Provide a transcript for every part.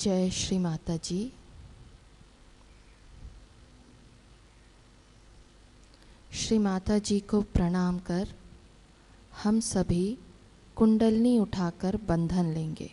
जय श्री माता जी। श्री माता जी को प्रणाम कर हम सभी कुंडलनी उठाकर बंधन लेंगे।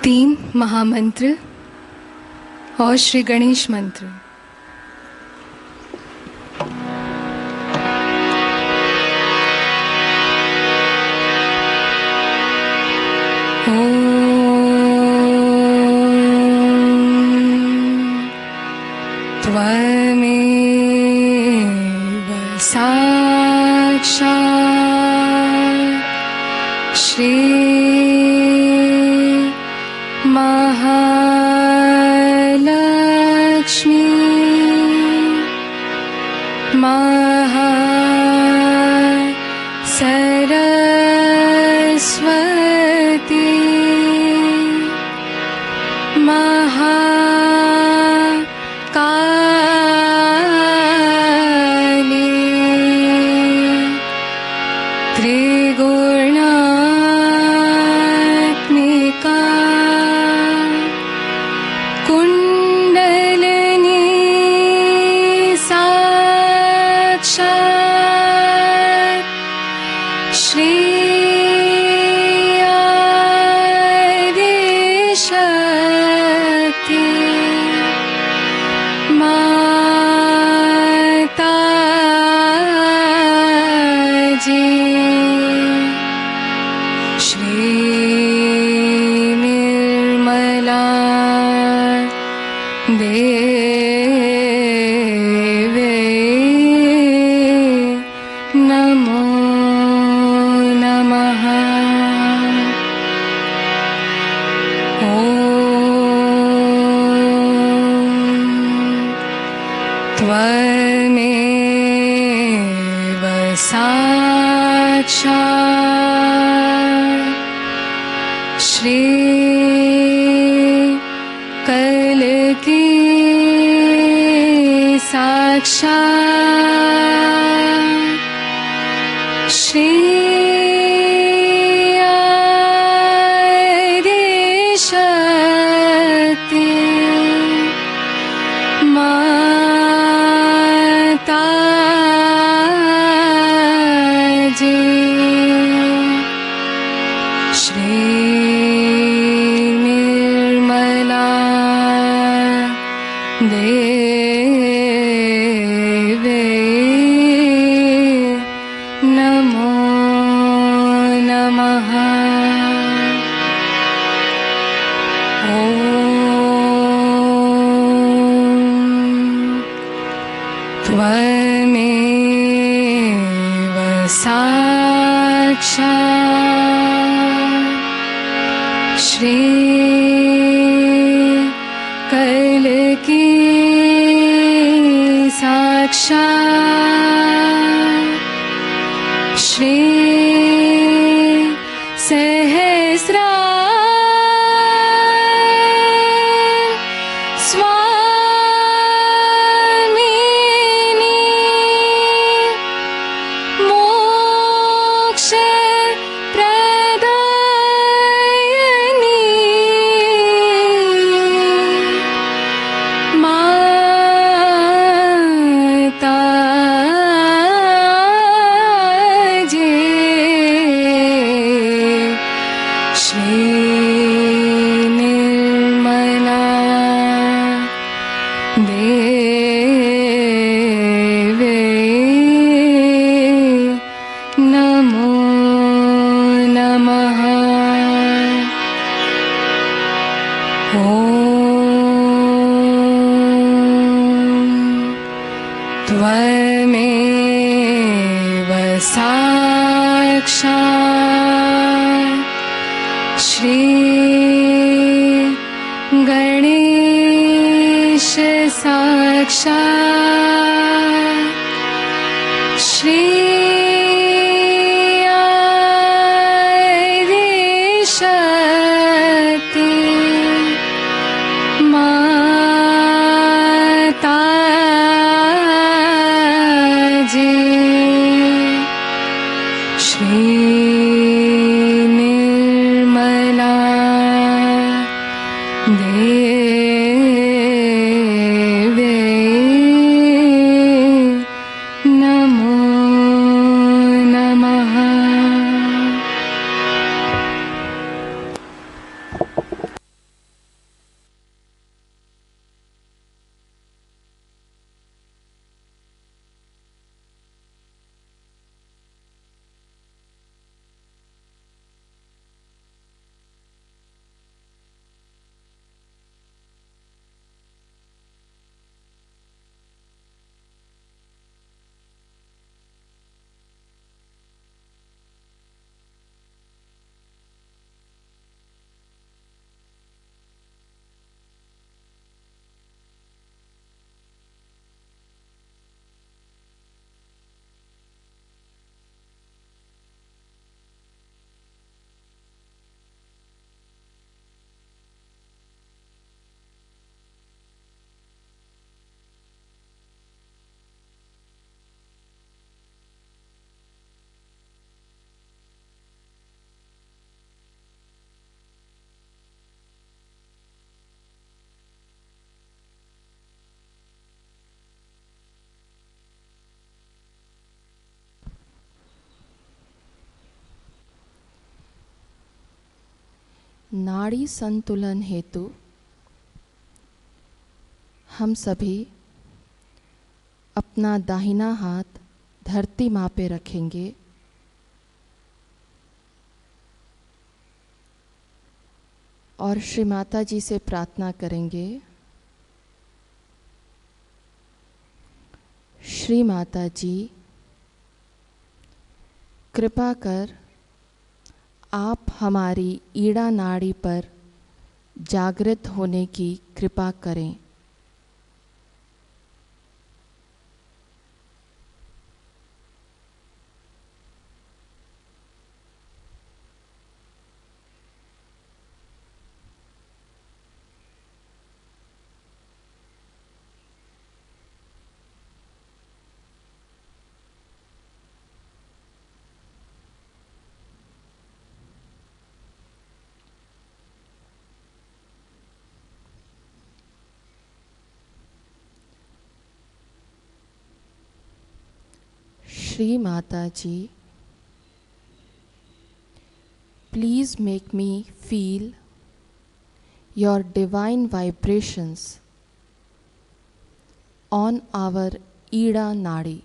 तीन महामंत्र और श्री गणेश मंत्र। त्वमेव साक्षात् श्री महालक्ष्मी सरस्वती महाकाली त्रिगुणात्मिका कुंडलिनी साक्षात् श्री शक्ति माता जी। श्री निर्मला देवी नमो नमः। त्वमेव साक्षात् श्री कल्की साक्षात् श्री शक्ति माता जी। श्री निर्मला देवी नमो नमः। त्वमेव साक्षात् श्री कल्की साक्षात् श्री सहस्रा स्वाहा साक्षात् श्री गणेश साक्षात् श्री शक्ति माता जी श्री निर्मला देवी नमो नमः। नाड़ी संतुलन हेतु हम सभी अपना दाहिना हाथ धरती माँ पे रखेंगे और श्री माता जी से प्रार्थना करेंगे, श्री माता जी कृपा कर आप हमारी ईड़ा नाड़ी पर जागृत होने की कृपा करें। Shri Mata Ji, please make me feel your divine vibrations on our Ida Nadi.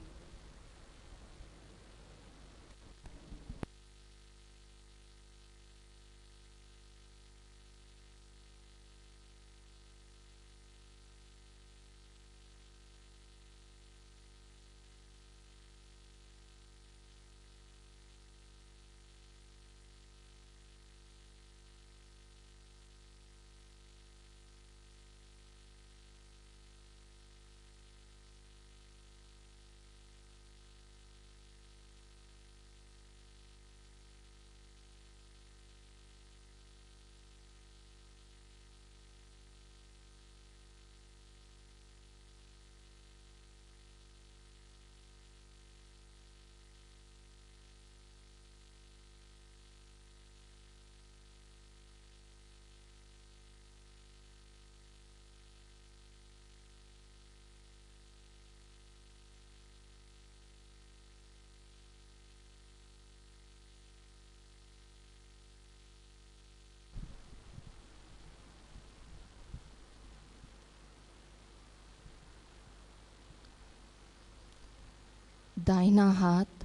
दाहिना हाथ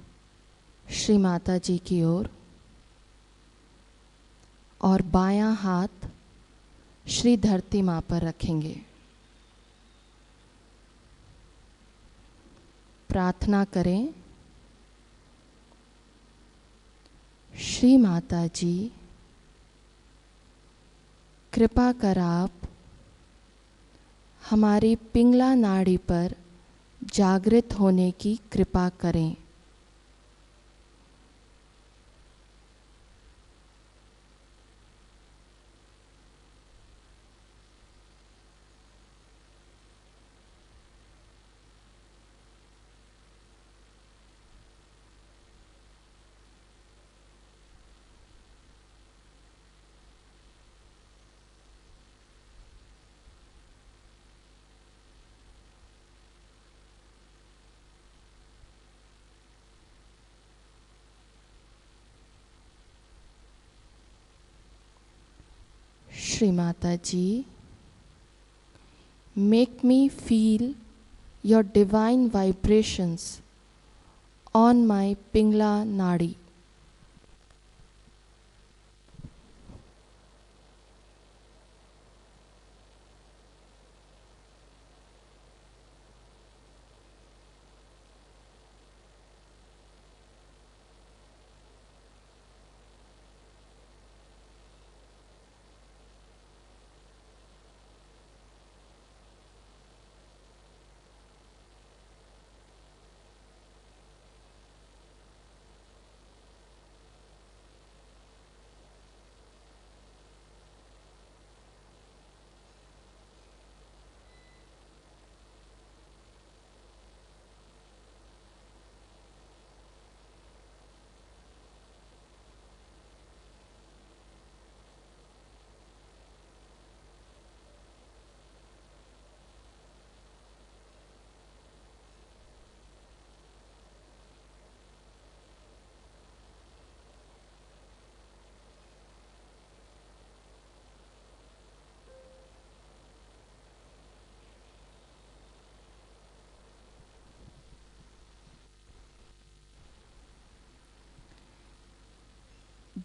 श्री माता जी की ओर और बायां हाथ श्री धरती माँ पर रखेंगे। प्रार्थना करें, श्री माता जी, कृपा कर आप हमारी पिंगला नाड़ी पर जागृत होने की कृपा करें। Shri Mata Ji, make me feel your divine vibrations on my Pingla Nadi.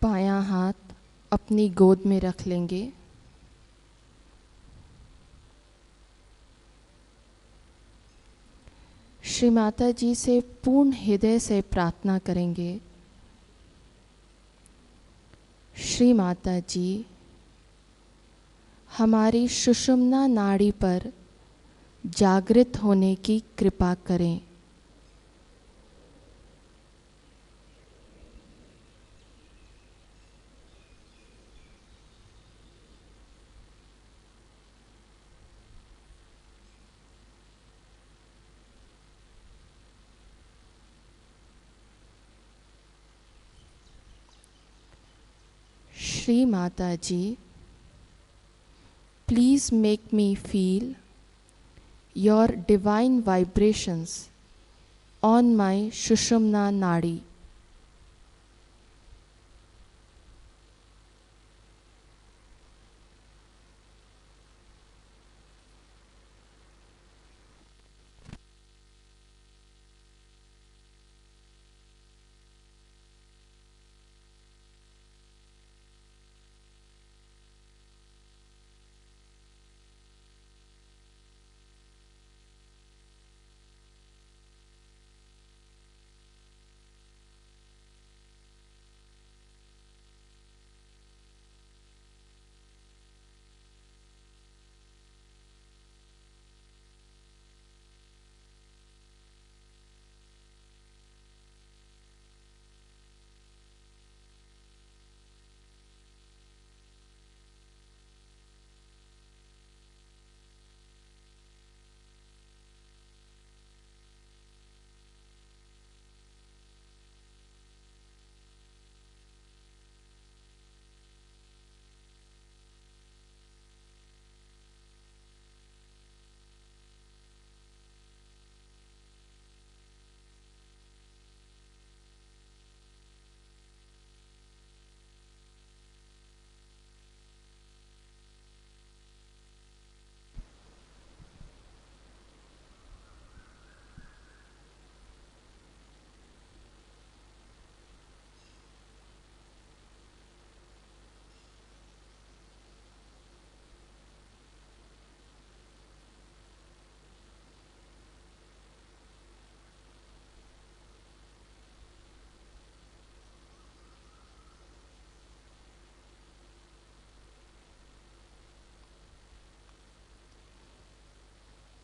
बायां हाथ अपनी गोद में रख लेंगे। श्री माता जी से पूर्ण हृदय से प्रार्थना करेंगे। श्री माता जी, हमारी सुषुम्ना नाड़ी पर जागृत होने की कृपा करें। Shri Mata Ji, please make me feel your divine vibrations on my Sushumna Nadi.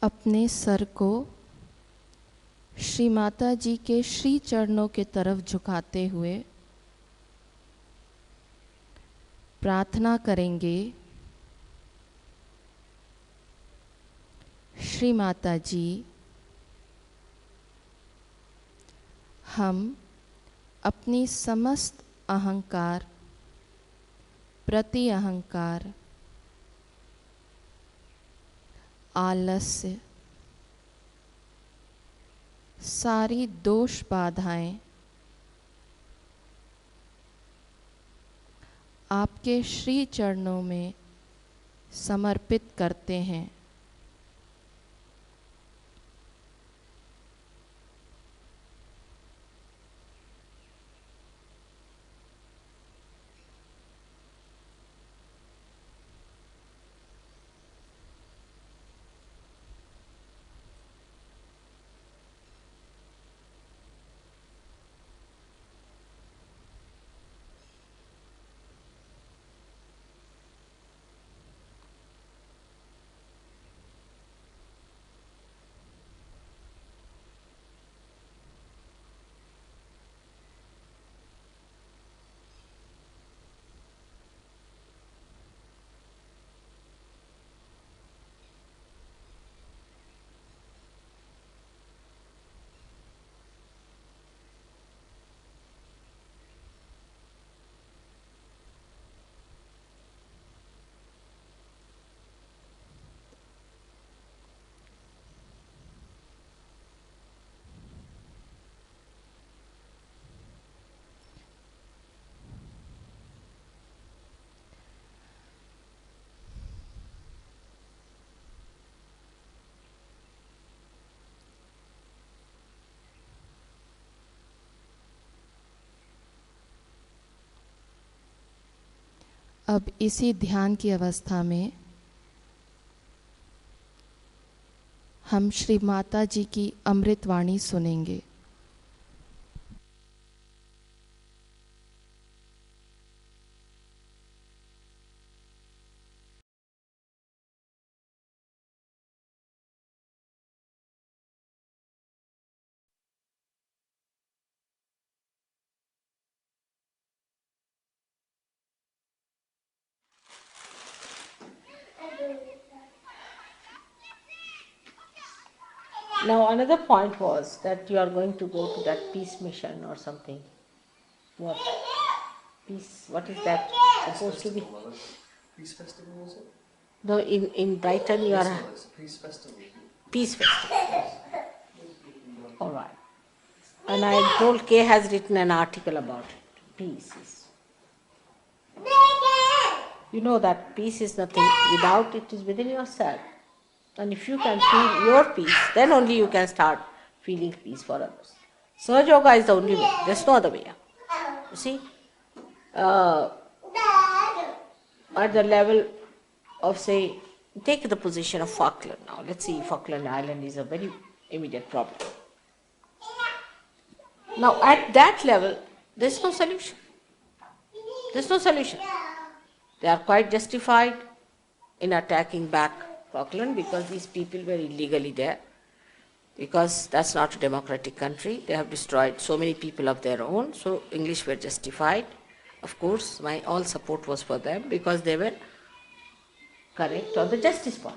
अपने सर को श्री माता जी के श्री चरणों के तरफ झुकाते हुए प्रार्थना करेंगे, श्री माता जी, हम अपनी समस्त अहंकार, प्रति अहंकार, आलस्य, सारी दोष बाधाएं आपके श्री चरणों में समर्पित करते हैं। अब इसी ध्यान की अवस्था में हम श्री माता जी की अमृत वाणी सुनेंगे। Now another point was that you are going to go to that peace mission or something. What? Peace, what is that supposed to be? Peace festival, was it? No, in Brighton you are... No, it's a peace festival. Peace festival. Alright. And I told Kay has written an article about it. Peace is... You know that peace is nothing without, it is within yourself. And if you can feel your peace, then only you can start feeling peace for others. Sahaja Yoga is the only way. There's no other way. You see, at the level of, say, take the position of Falkland now. Let's see, Falkland Island is a very immediate problem. Now, at that level, there's no solution. There's no solution. They are quite justified in attacking back Falkland because these people were illegally there, because that's not a democratic country. They have destroyed so many people of their own, so English were justified. Of course, my all support was for them because they were correct on the justice point.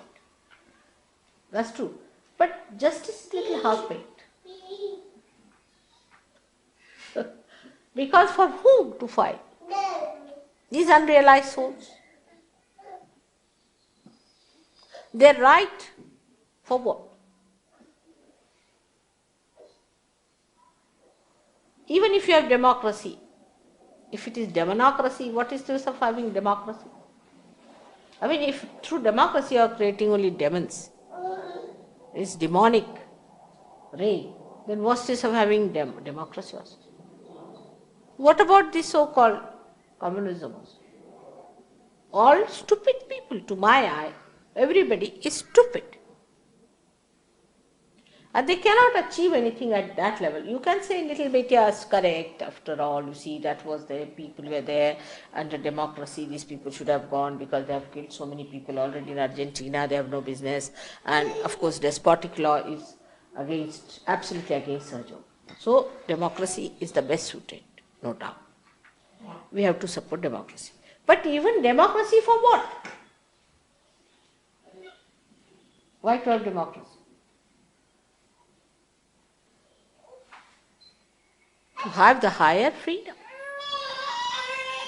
That's true. But justice is little half-baked. Because for whom to fight? These unrealized souls. Their right for what? Even if you have democracy, if it is demonocracy, what is the use of having democracy? I mean, if through democracy you are creating only demons, it's demonic reign, then what's the use of having democracy also? What about this so-called communism also? All stupid people, to my eye. Everybody is stupid. And they cannot achieve anything at that level. You can say a little bit, yes, correct, after all, you see, that was the people were there under democracy, these people should have gone because they have killed so many people already in Argentina, they have no business. And of course, despotic law is absolutely against such job. So, democracy is the best suited, no doubt. We have to support democracy. But even democracy for what? Why to have democracy? To have the higher freedom.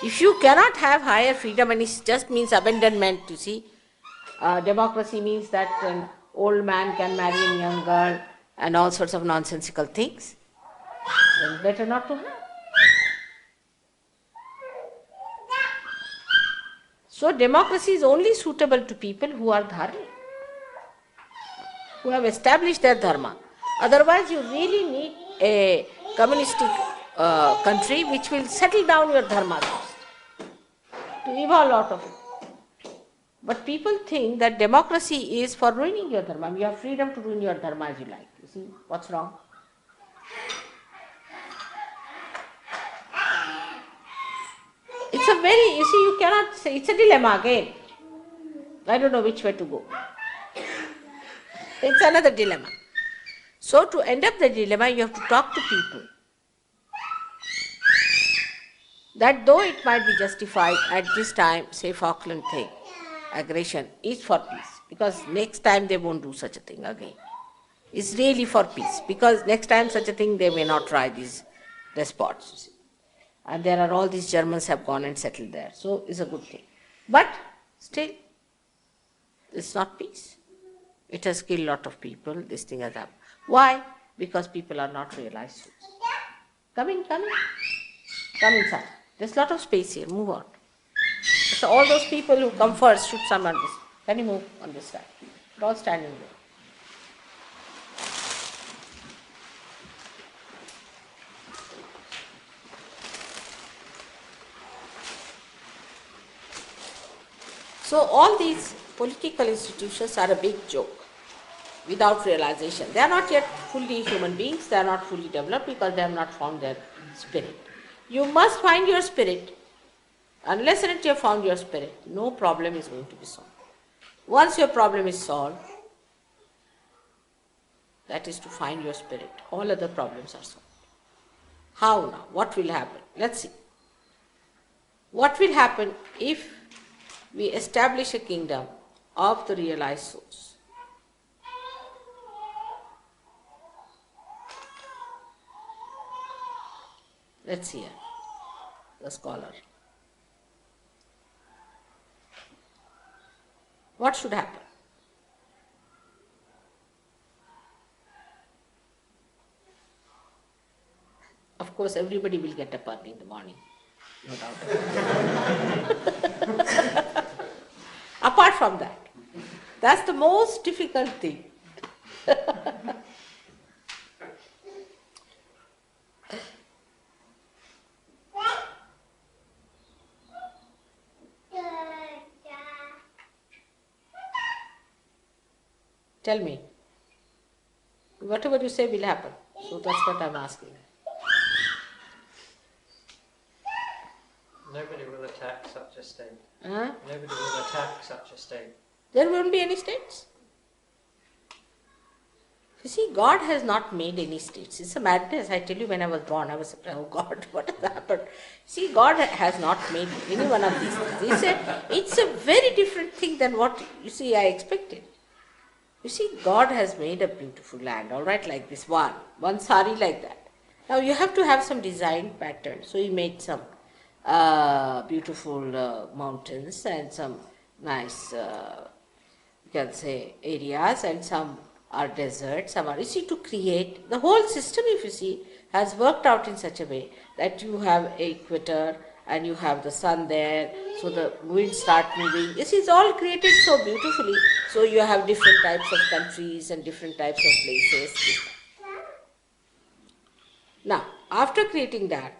If you cannot have higher freedom, and it just means abandonment, you see, democracy means that an old man can marry a young girl and all sorts of nonsensical things, then it's better not to have. So democracy is only suitable to people who are dharmic, who have established their dharma. Otherwise, you really need a communistic country which will settle down your dharma first, to evolve out of it. But people think that democracy is for ruining your dharma. You have freedom to ruin your dharma as you like. You see, what's wrong? It's a very, you see, you cannot say, it's a dilemma again. I don't know which way to go. It's another dilemma. So to end up the dilemma, you have to talk to people. That though it might be justified at this time, say Falkland thing, aggression is for peace. Because next time they won't do such a thing again. It's really for peace. Because next time such a thing they may not try, these despots. You see. And there are all these Germans have gone and settled there. So it's a good thing. But still, it's not peace. It has killed a lot of people. This thing has happened. Why? Because people are not realized souls. Come in, come in. Come inside. There's a lot of space here. Move on. So all those people who come first should stand on this. Can you move on this side? They're all standing there. So all these political institutions are a big joke without realization. They are not yet fully human beings, they are not fully developed because they have not found their spirit. You must find your spirit. Unless and until you have found your spirit, no problem is going to be solved. Once your problem is solved, that is to find your spirit. All other problems are solved. How now? What will happen? Let's see. What will happen if we establish a kingdom of the realized souls? Let's hear the scholar. What should happen? Of course, everybody will get up early in the morning, no doubt. Apart from that, that's the most difficult thing. Tell me. Whatever you say will happen. So that's what I'm asking. Nobody will attack such a state. Huh? Nobody will attack such a state. There won't be any states. You see, God has not made any states. It's a madness. I tell you, when I was born, I was surprised, oh God, what has happened? See, God has not made any one of these things. It's a very different thing than what, you see, I expected. You see, God has made a beautiful land, all right, like this one sari like that. Now you have to have some design pattern. So He made some beautiful mountains and some nice, you can say, areas, and some are deserts, some are, you see, to create, the whole system, if you see, has worked out in such a way that you have equator and you have the sun there, so the winds start moving. You see, it's all created so beautifully, so you have different types of countries and different types of places. Now, after creating that,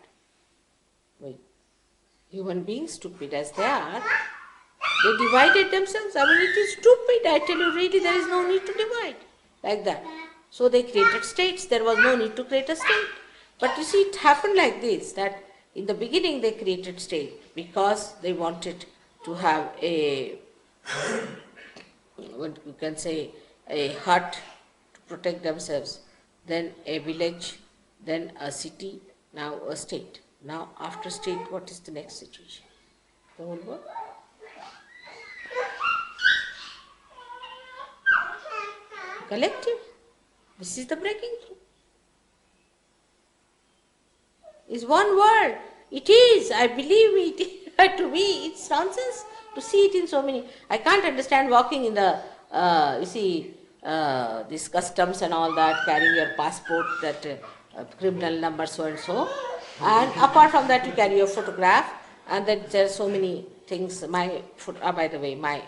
human beings, stupid as they are, they divided themselves. I mean, it is stupid. I tell you, really, there is no need to divide like that. So they created states. There was no need to create a state. But you see, it happened like this, that in the beginning they created state because they wanted to have a, what you can say, a hut to protect themselves, then a village, then a city, now a state. Now after state, what is the next situation? The whole world. Collective. This is the breaking through. It's one word. It is. I believe it. To me, it's nonsense to see it in so many. I can't understand walking in the, these customs and all that, carrying your passport, that criminal number so and so. And apart from that, you carry your photograph, and then there are so many things. My by the way, my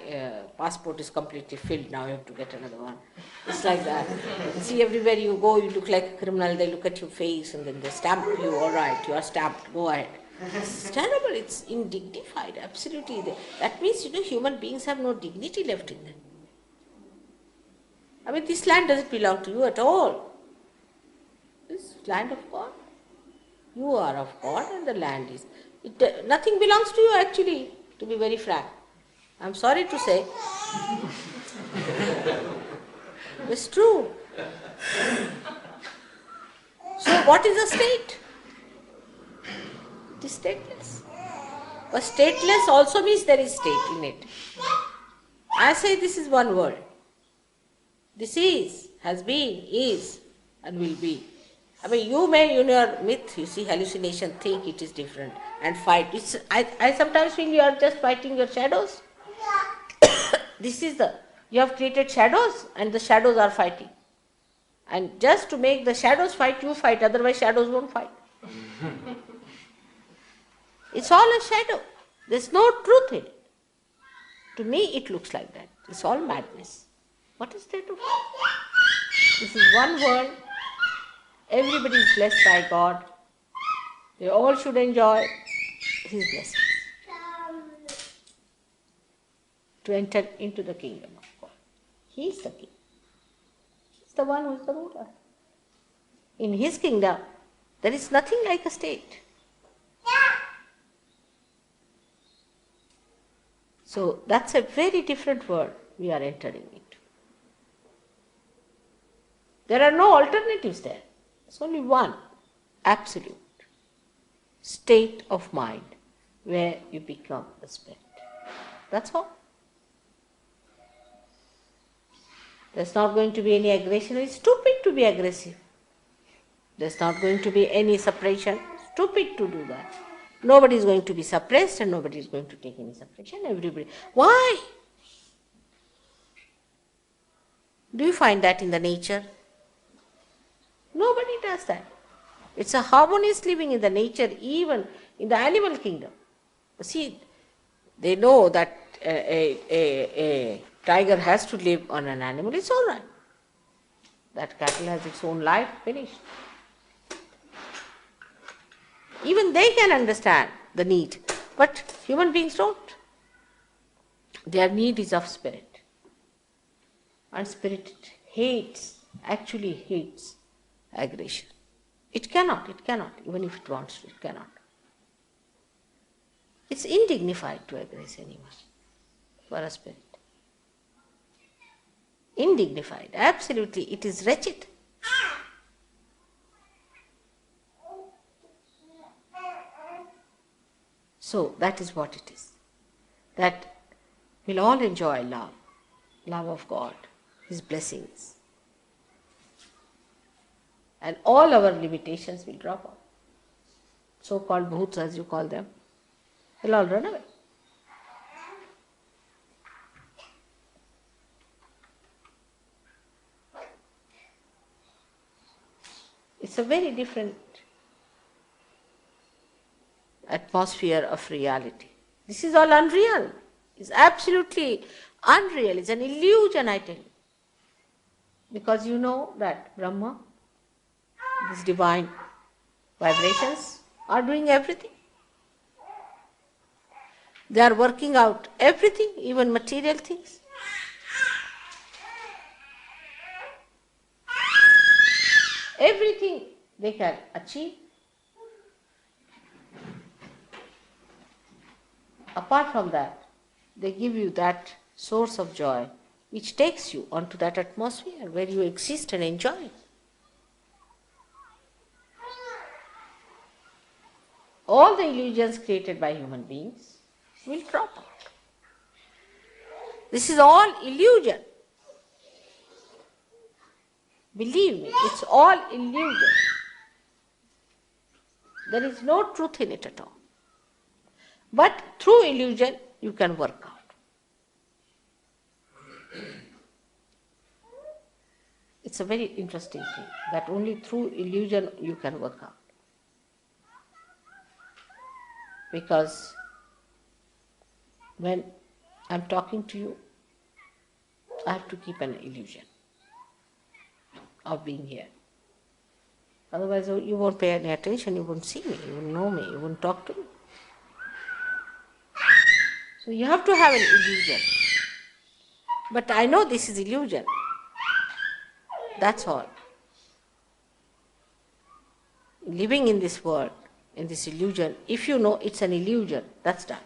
passport is completely filled now. You have to get another one. It's like that. See, everywhere you go, you look like a criminal. They look at your face and then they stamp you. All right, you are stamped. Go ahead. It's terrible. It's indignified. Absolutely. That means, human beings have no dignity left in them. I mean, this land doesn't belong to you at all. This land of God. You are of God and the land is. Nothing belongs to you actually, to be very frank. I'm sorry to say. It's true. So what is a state? It is stateless. But stateless also means there is state in it. I say this is one world. This is, has been, is, and will be. I mean, you may, in your myth, you see, hallucination, think it is different and fight. I sometimes feel you are just fighting your shadows. This is you have created shadows and the shadows are fighting. And just to make the shadows fight, you fight, otherwise shadows won't fight. It's all a shadow. There's no truth in it. To me, it looks like that. It's all madness. What is there to fight? This is one world. Everybody is blessed by God. They all should enjoy His blessings. To enter into the kingdom of God. He is the king. He is the one who is the ruler. In His kingdom, there is nothing like a state. So that's a very different world we are entering into. There are no alternatives there. There's only one absolute state of mind where you become a spirit. That's all. There's not going to be any aggression. It's stupid to be aggressive. There's not going to be any suppression. Stupid to do that. Nobody is going to be suppressed and nobody is going to take any suppression. Everybody. Why? Do you find that in the nature? Nobody does that. It's a harmonious living in the nature, even in the animal kingdom. See, they know that a tiger has to live on an animal. It's all right. That cattle has its own life, finished. Even they can understand the need, but human beings don't. Their need is of spirit. And spirit actually hates aggression. It cannot, even if it wants to, it cannot. It's indignified to aggress anyone for a spirit. Indignified, absolutely, it is wretched. So that is what it is. That we'll all enjoy love of God, His blessings. And all our limitations will drop off. So-called bhuts, as you call them, will all run away. It's a very different atmosphere of reality. This is all unreal. It's absolutely unreal. It's an illusion, I tell you. Because you know that Brahma, these divine vibrations, are doing everything. They are working out everything, even material things. everything they can achieve. Apart from that, they give you that source of joy which takes you onto that atmosphere where you exist and enjoy. All the illusions created by human beings will drop out. This is all illusion. Believe me, it's all illusion. There is no truth in it at all. But through illusion, you can work out. It's a very interesting thing that only through illusion you can work out. Because when I'm talking to you, I have to keep an illusion of being here. Otherwise, you won't pay any attention, you won't see me, you won't know me, you won't talk to me. So you have to have an illusion. But I know this is illusion. That's all. Living in this world, in this illusion, if you know it's an illusion, that's done.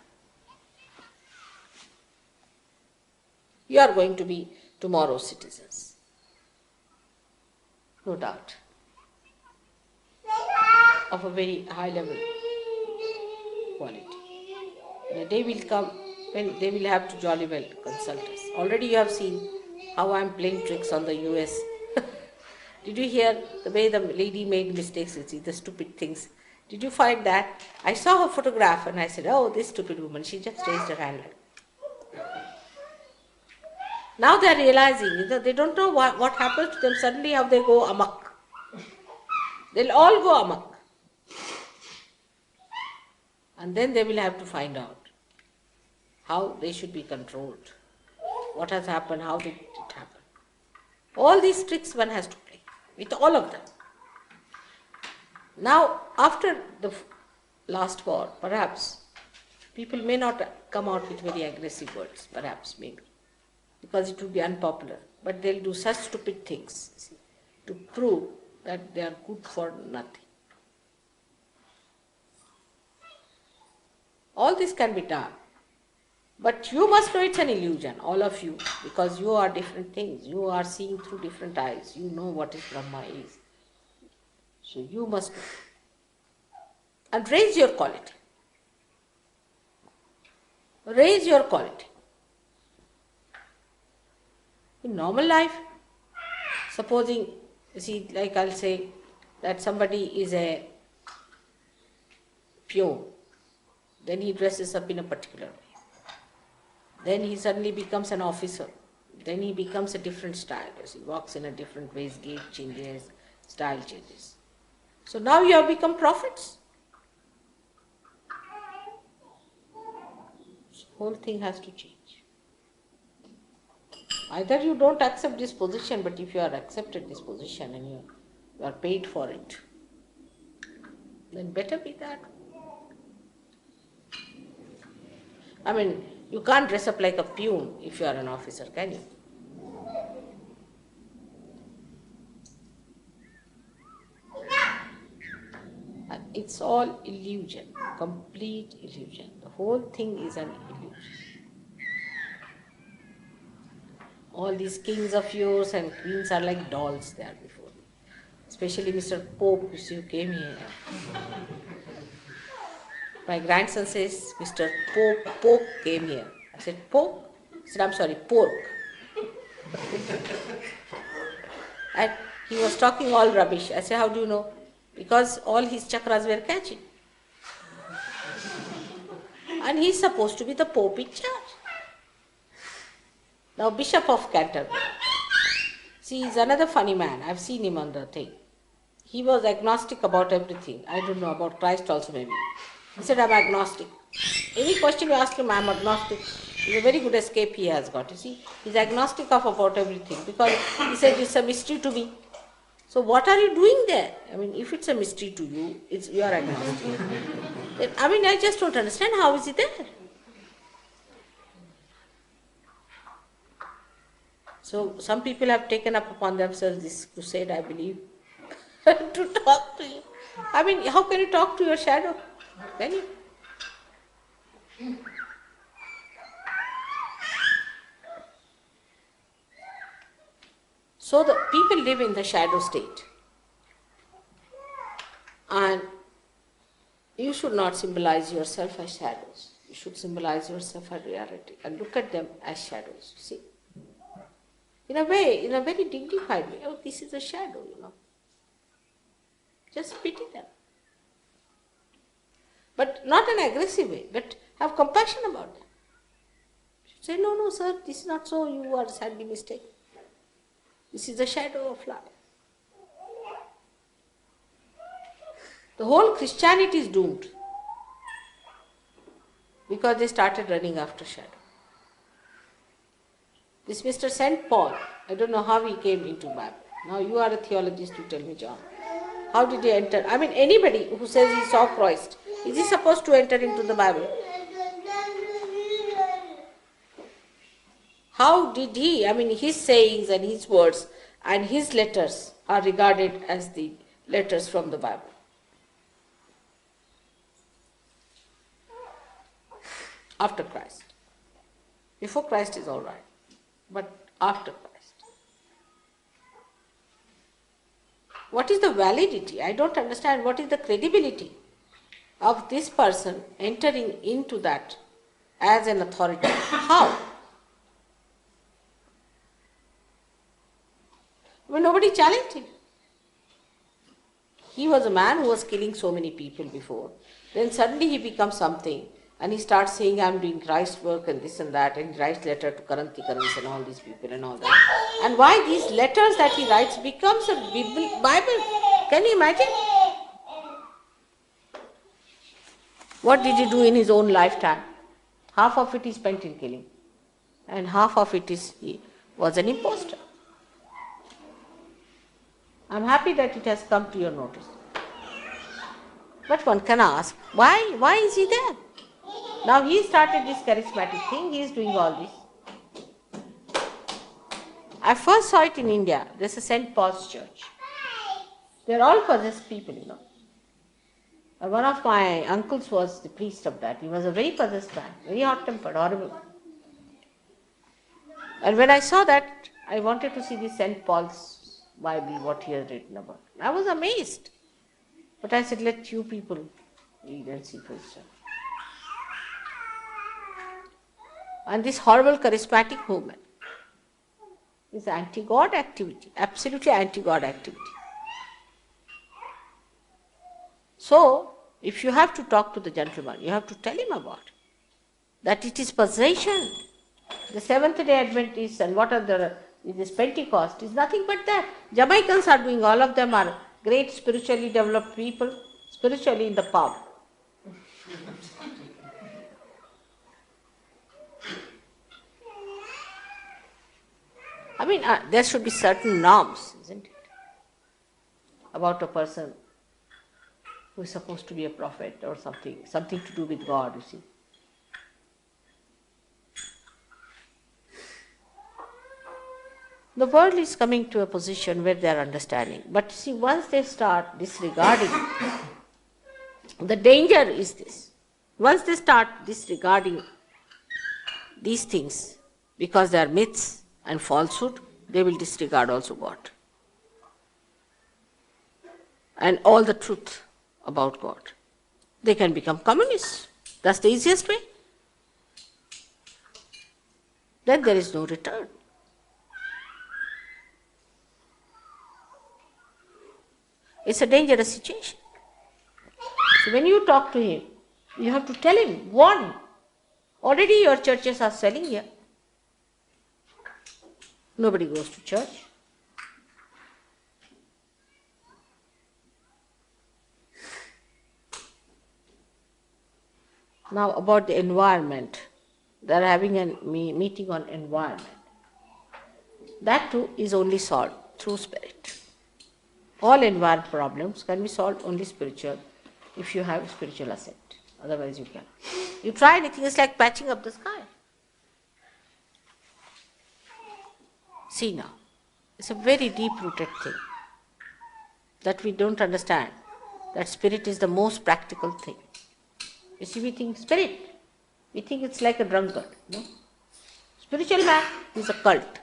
You are going to be tomorrow's citizens. No doubt. Of a very high level quality. The day will come when they will have to jolly well consult us. Already you have seen how I am playing tricks on the US. Did you hear the way the lady made mistakes, the stupid things? Did you find that? I saw her photograph and I said, oh, this stupid woman, she just raised her hand. Now they are realizing, they don't know what happens to them, suddenly how they go amok. They'll all go amok. And then they will have to find out how they should be controlled. What has happened, how did it happen. All these tricks one has to play, with all of them. Now, after the last war, perhaps, people may not come out with very aggressive words, perhaps, maybe, because it would be unpopular. But they'll do such stupid things, see, to prove that they are good for nothing. All this can be done. But you must know it's an illusion, all of you, because you are different things. You are seeing through different eyes. You know what is Brahma is. So you must know. And raise your quality. Raise your quality. In normal life, supposing, you see, like I'll say, that somebody is a peon, then he dresses up in a particular way. Then he suddenly becomes an officer. Then he becomes a different style. He walks in a different way, his gait changes, style changes. So now you have become prophets. So whole thing has to change. Either you don't accept this position, but if you are accepted this position and you are paid for it, then better be that. I mean, you can't dress up like a peon if you are an officer, can you? It's all illusion, complete illusion. The whole thing is an illusion. All these kings of yours and queens are like dolls there before me. Especially Mr. Pope, who came here. My grandson says, Mr. Pope came here. I said, Pope? He said, I'm sorry, pork. And he was talking all rubbish. I said, how do you know? Because all his chakras were catching. And he's supposed to be the Pope in charge. Now, Bishop of Canterbury. See, he's another funny man. I've seen him on the thing. He was agnostic about everything. I don't know, about Christ also maybe. He said, I'm agnostic. Any question you ask him, I'm agnostic. It's a very good escape he has got. You see, he's agnostic of about everything because he said it's a mystery to me. So what are you doing there? I mean, if it's a mystery to you, you are agnostic. I mean, I just don't understand how is he there. So some people have taken up upon themselves this crusade, I believe, to talk to you. I mean, how can you talk to your shadow? Can you? So the people live in the shadow state. And you should not symbolize yourself as shadows. You should symbolize yourself as reality and look at them as shadows. See? In a way, in a very dignified way. Oh, this is a shadow, Just pity them. But not an aggressive way, but have compassion about them. Say, no, sir, this is not so, you are sadly mistaken. This is the shadow of life. The whole Christianity is doomed because they started running after shadow. This Mr. St. Paul, I don't know how he came into Bible. Now you are a theologist, you tell me, John. How did he enter? I mean, anybody who says he saw Christ, is he supposed to enter into the Bible? How did he? I mean, his sayings and his words and his letters are regarded as the letters from the Bible. After Christ. Before Christ is all right, but after Christ. What is the validity? I don't understand. What is the credibility of this person entering into that as an authority? How? Well, nobody challenged him. He was a man who was killing so many people before. Then suddenly he becomes something and he starts saying, I'm doing Christ's work and this and that, and he writes letter to Karantikarans and all these people and all that. And why these letters that he writes becomes a Bible? Can you imagine? What did he do in his own lifetime? Half of it he spent in killing, and half of it is he was an impostor. I'm happy that it has come to your notice. But one can ask, why is he there? Now he started this charismatic thing, he is doing all this. I first saw it in India. There's a St. Paul's church. They're all possessed people, And one of my uncles was the priest of that. He was a very possessed man, very hot-tempered, horrible. And when I saw that, I wanted to see the St. Paul's Bible, what he has written about. I was amazed. But I said, let you people read and see for yourself. And this horrible charismatic movement is anti-God activity, absolutely anti-God activity. So, if you have to talk to the gentleman, you have to tell him about it, that it is possession. The Seventh-day Adventists and what are this Pentecost is nothing but that. Jamaicans are doing, all of them are great spiritually developed people, spiritually in the pub. I mean, there should be certain norms, isn't it, about a person who is supposed to be a prophet or something to do with God, you see. The world is coming to a position where they are understanding. But see, once they start disregarding, the danger is this. Once they start disregarding these things, because they are myths and falsehood, they will disregard also God. And all the truth about God. They can become communists. That's the easiest way. Then there is no return. It's a dangerous situation. So when you talk to him, you have to tell him, warn him. Already your churches are selling here. Nobody goes to church. Now about the environment. They are having a meeting on environment. That too is only solved through spirit. All environment problems can be solved only spiritual if you have spiritual assent. Otherwise you can't. You try anything, it's like patching up the sky. See now, it's a very deep-rooted thing. that we don't understand that spirit is the most practical thing. You see, we think spirit, we think it's like a drunkard. No? Spiritual man is a cult.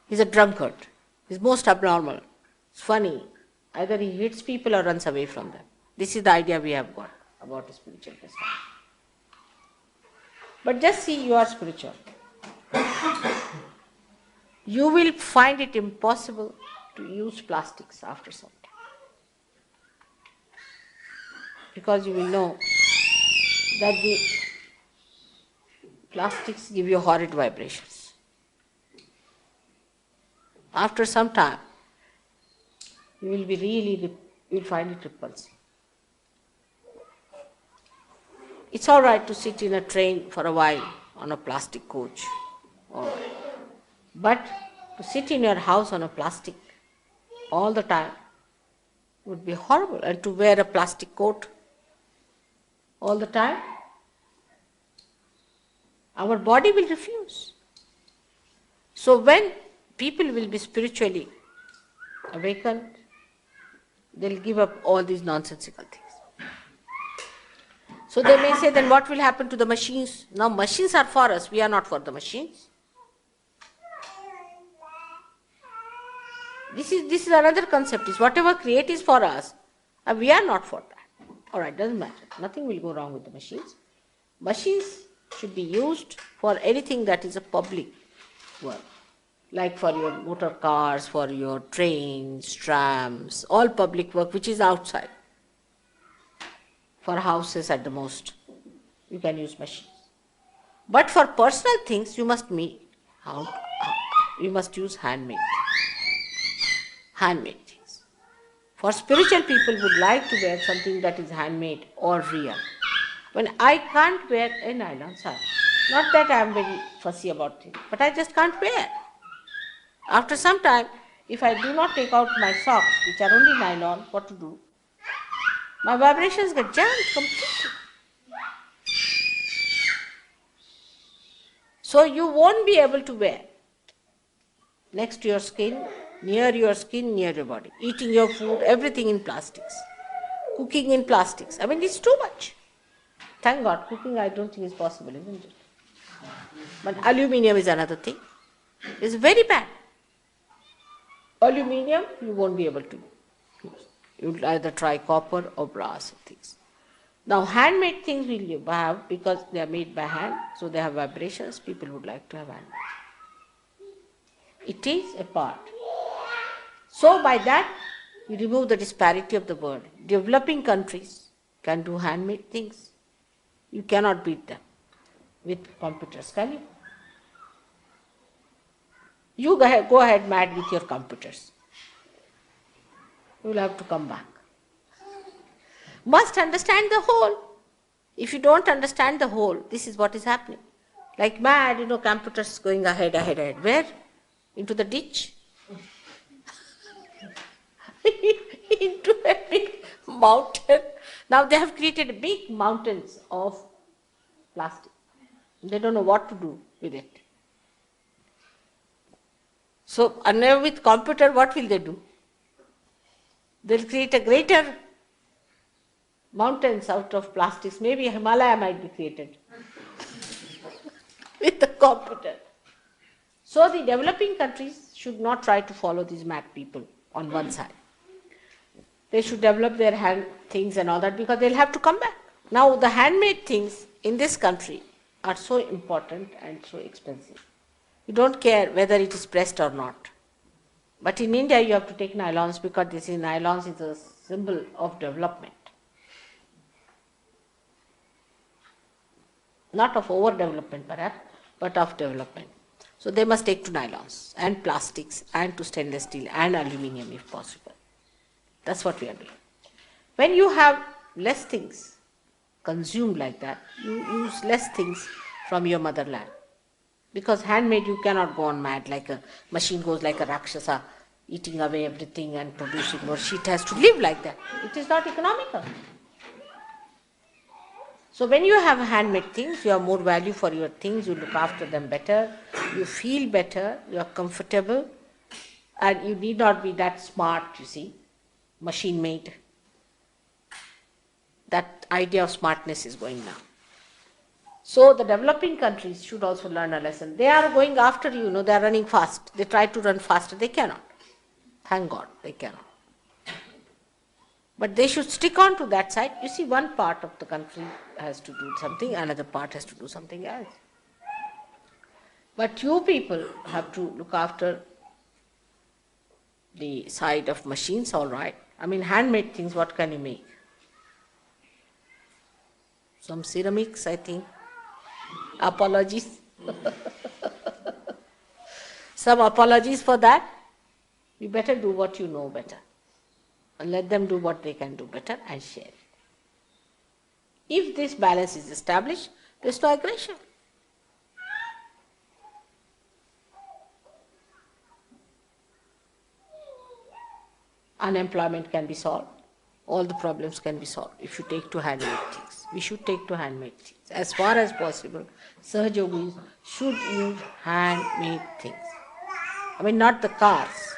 He's a drunkard. He's most abnormal. It's funny. Either he hits people or runs away from them. This is the idea we have got about a spiritual person. But just see, you are spiritual. You will find it impossible to use plastics after some time. Because you will know that the plastics give you horrid vibrations. After some time, you will find it repulsive. It's all right to sit in a train for a while on a plastic coach, all right. But to sit in your house on a plastic all the time would be horrible. And to wear a plastic coat all the time, our body will refuse. So when people will be spiritually awakened, they'll give up all these nonsensical things. So they may say, then what will happen to the machines? Now machines are for us, we are not for the machines. This is another concept, is whatever create is for us, and we are not for that. Alright, doesn't matter. Nothing will go wrong with the machines. Machines should be used for anything that is a public work. Like for your motor cars, for your trains, trams, all public work which is outside. For houses at the most, you can use machines. But for personal things, you must use handmade things. For spiritual people would like to wear something that is handmade or real. When I can't wear a nylon sari, not that I am very fussy about things, but I just can't wear. After some time, if I do not take out my socks, which are only nylon, what to do? My vibrations get jammed completely. So you won't be able to wear next to your skin, near your body, eating your food, everything in plastics, cooking in plastics. I mean, it's too much. Thank God, cooking I don't think is possible, isn't it? But aluminium is another thing. It's very bad. Aluminium you won't be able to use. You'll either try copper or brass things. Now handmade things will you have because they are made by hand, so they have vibrations. People would like to have handmade. It is a part. So by that you remove the disparity of the world. Developing countries can do handmade things. You cannot beat them with computers, can you? You go ahead mad with your computers. You will have to come back. Must understand the whole. If you don't understand the whole, this is what is happening. Like mad, computers going ahead. Where? Into the ditch? Into a big mountain. Now they have created big mountains of plastic. They don't know what to do with it. So, and now with computer, what will they do? They'll create a greater mountains out of plastics. Maybe Himalaya might be created with the computer. So the developing countries should not try to follow these mad people on one side. They should develop their hand things and all that because they'll have to come back. Now the handmade things in this country are so important and so expensive. You don't care whether it is pressed or not. But in India you have to take nylons because nylons is a symbol of development. Not of overdevelopment perhaps, but of development. So they must take to nylons and plastics and to stainless steel and aluminium if possible. That's what we are doing. When you have less things consumed like that, you use less things from your motherland. Because handmade you cannot go on mad like a machine goes like a Rakshasa, eating away everything and producing more. It has to live like that. It is not economical. So when you have handmade things, you have more value for your things, you look after them better, you feel better, you are comfortable, and you need not be that smart, you see. machine-made. That idea of smartness is going now. So the developing countries should also learn a lesson. They are going after they are running fast. They try to run faster. They cannot. Thank God, they cannot. But they should stick on to that side. You see, one part of the country has to do something, another part has to do something else. But you people have to look after the side of machines, all right. I mean, handmade things, what can you make? Some ceramics, I think. Apologies. Some apologies for that. You better do what you know better. And let them do what they can do better and share it. If this balance is established, there is no aggression. Unemployment can be solved. All the problems can be solved if you take to handmade things. We should take to handmade things. As far as possible, Sahajogis should use handmade things. I mean, not the cars,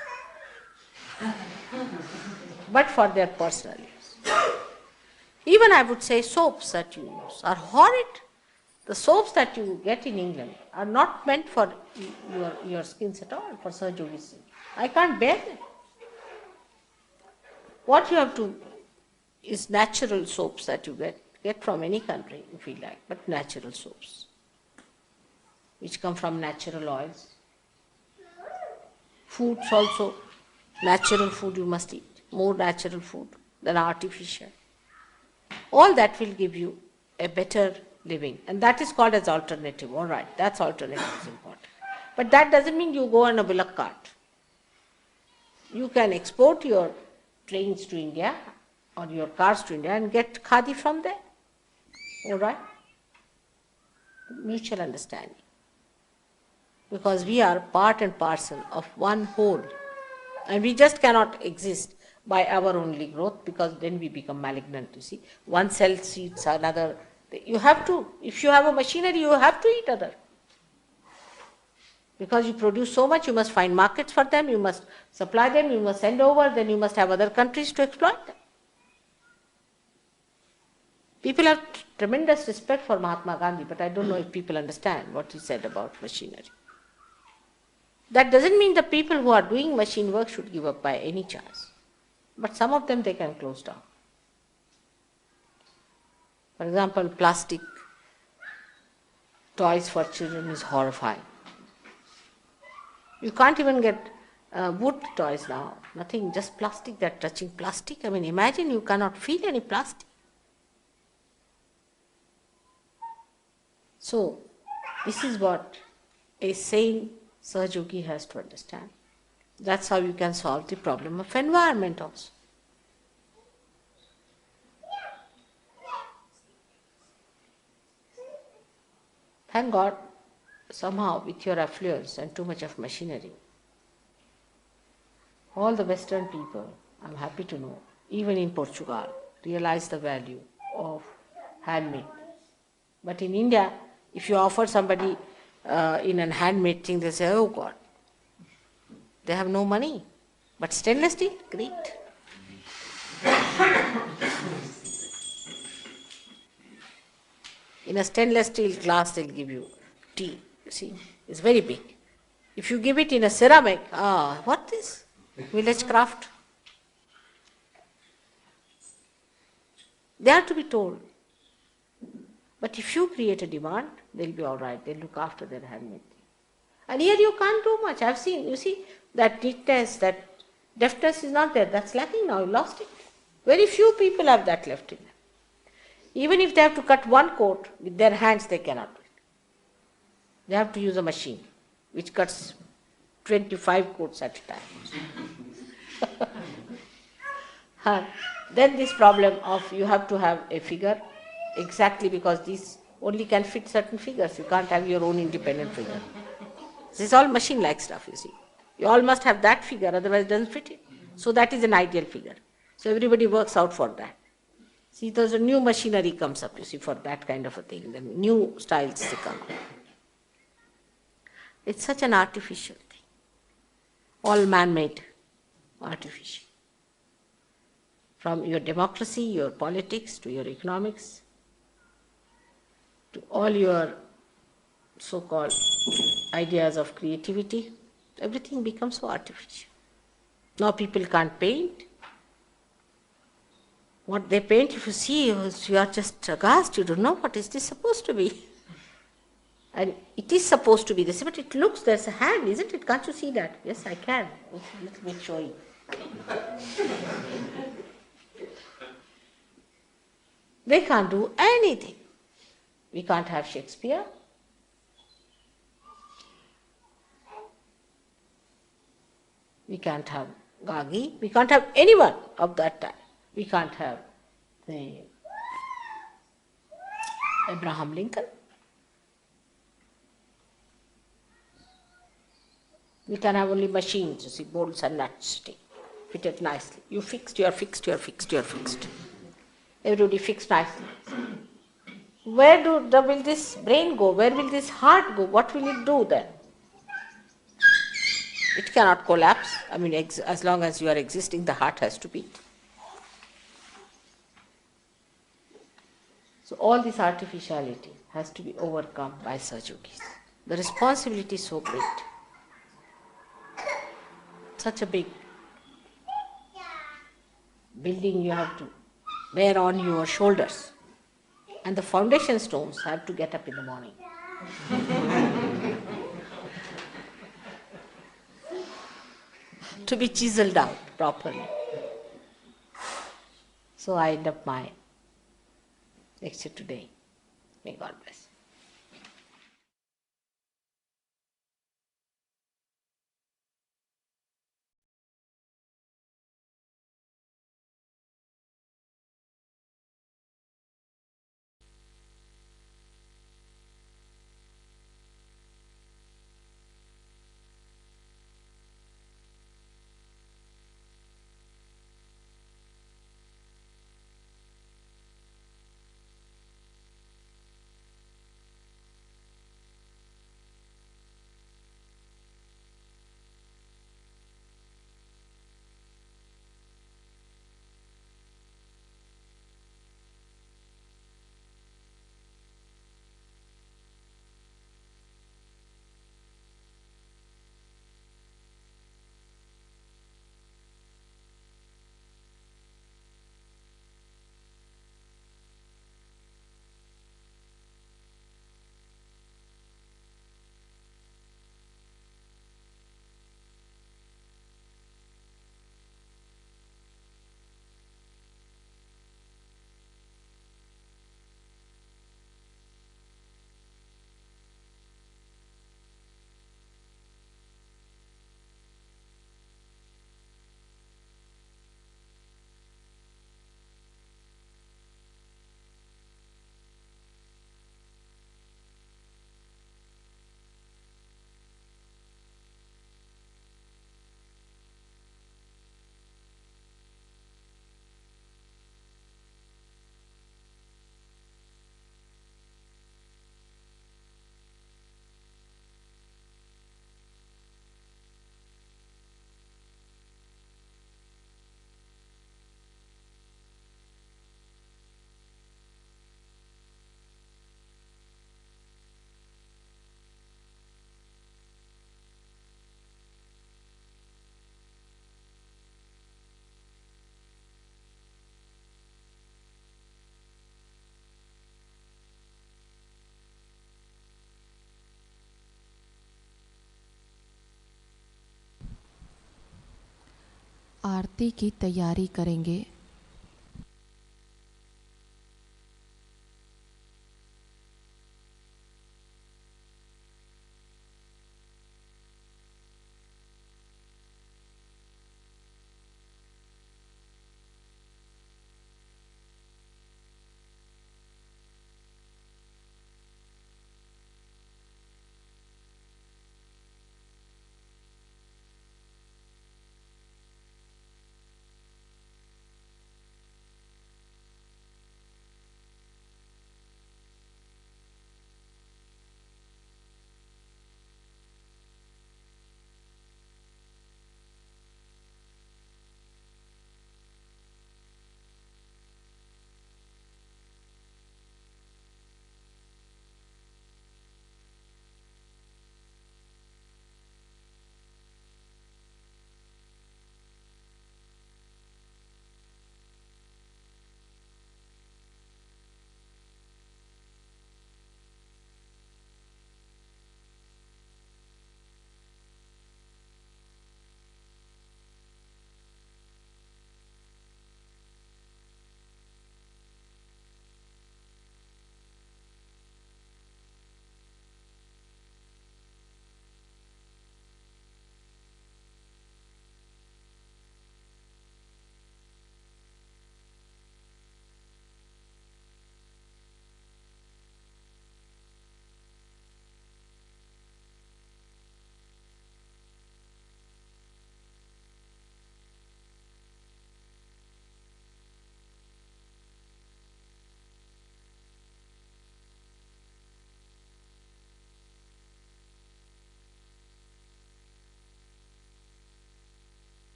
but for their personal use. Even I would say soaps that you use are horrid. The soaps that you get in England are not meant for your skins at all, for Sahajogis. I can't bear them. What you have to is natural soaps that you get from any country if you like, but natural soaps, which come from natural oils. Foods also, natural food you must eat, more natural food than artificial. All that will give you a better living, and that is called as alternative. All right, that's alternative is important. But that doesn't mean you go on a bullock cart. You can export your trains to India or your cars to India and get khadi from there. All right? Mutual understanding. Because we are part and parcel of one whole. And we just cannot exist by our only growth, because then we become malignant, you see. One cell eats another. You have to, if you have a machinery, you have to eat other. Because you produce so much, you must find markets for them, you must supply them, you must send over, then you must have other countries to exploit them. People have tremendous respect for Mahatma Gandhi, but I don't know if people understand what he said about machinery. That doesn't mean the people who are doing machine work should give up by any chance. But some of them they can close down. For example, plastic toys for children is horrifying. You can't even get wood toys now, nothing, just plastic, they're touching plastic. I mean, imagine you cannot feel any plastic. So, this is what a sane Sahajogi has to understand. That's how you can solve the problem of environment also. Thank God, somehow with your affluence and too much of machinery, all the Western people, I'm happy to know, even in Portugal, realize the value of handmade. But in India, if you offer somebody in a handmade thing, they say, oh God, they have no money. But stainless steel, great. In a stainless steel glass, they'll give you tea. You see, it's very big. If you give it in a ceramic, what is village craft? They are to be told. But if you create a demand, they'll be all right. They'll look after their handmade thing. And here you can't do much. I've seen, you see, that neatness, that deftness is not there. That's lacking now. You lost it. Very few people have that left in them. Even if they have to cut one coat with their hands, they cannot do it. They have to use a machine which cuts 25 coats at a time. Then this problem of you have to have a figure, exactly because these only can fit certain figures. You can't have your own independent figure. This is all machine-like stuff, you see. You all must have that figure, otherwise it doesn't fit it. So that is an ideal figure. So everybody works out for that. See, there's a new machinery comes up, you see, for that kind of a thing. Then new styles they come up. It's such an artificial thing. All man-made, artificial. from your democracy, your politics, to your economics, to all your so-called ideas of creativity, everything becomes so artificial. Now people can't paint. What they paint, if you see, you are just aghast, you don't know what is this supposed to be. And it is supposed to be this, but it looks, there's a hand, isn't it? Can't you see that? Yes, I can. It's a little bit showy. They can't do anything. We can't have Shakespeare. We can't have Gagi. We can't have anyone of that time. We can't have the Abraham Lincoln. We can have only machines, you see, bolts and nuts fitted nicely. You fixed, you are fixed, you are fixed, you are fixed. Everybody fixed nicely. Where will this brain go? Where will this heart go? What will it do then? It cannot collapse. I mean, as long as you are existing, the heart has to beat. So all this artificiality has to be overcome by Sahajogis. The responsibility is so great. Such a big building you have to bear on your shoulders. And the foundation stones have to get up in the morning. To be chiseled out properly. So I end up my lecture today. May God bless. आरती की तैयारी करेंगे।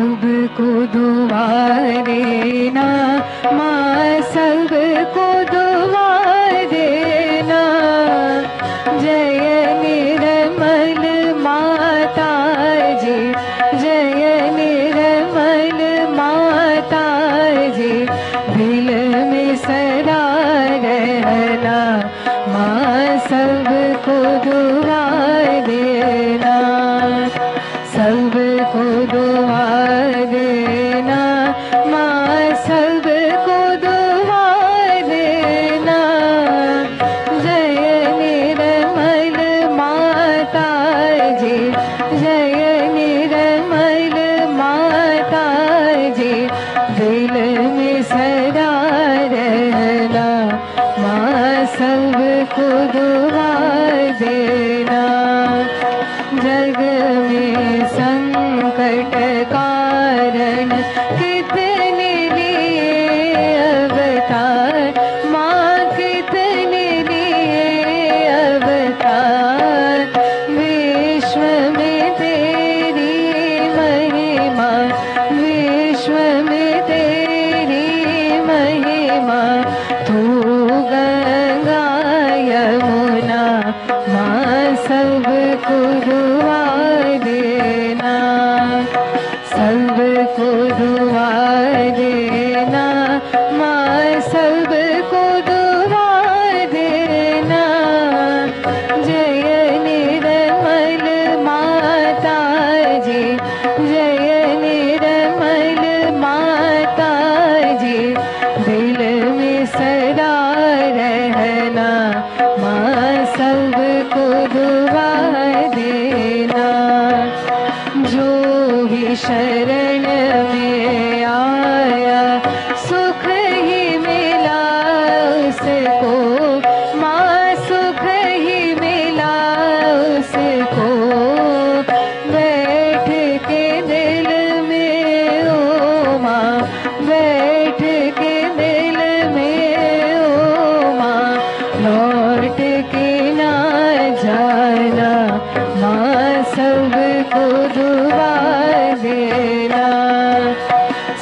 सबको दुआ देना माँ, सबको दुआ देना। जय निर्मल माता जी, जय निर्मल माता जी, दिल में सदा रहना माँ, सबको दुआ देना। सबको दुआ देना माँ, सबको दुआ देना। जय निर्मल माता जी, जय निर्मल माता जी, दिल में सदा रहना माँ, सबको दुआ देना। जग में संकट कारण कितने लिए अवतार माँ, कितने लिए अवतार। विश्व में तेरी महिमा, विश्व में तेरी महिमा। तू गंगा यमुना माँ, सबको दुआ देना। सबको दुआ देना माँ, सबको दुआ देना। जय निर्मल माता जी, जय निर्मल माता जी, दिल में सदा रहना माँ, सबको दुआ देना। जो भी शरण में आया सुख ही मिला उसको माँ, सुख ही मिला उसको। बैठ के दिल में ओ माँ, बैठ के दिल में ओ माँ, लौट के ना जाना माँ, सबको दुआ देना।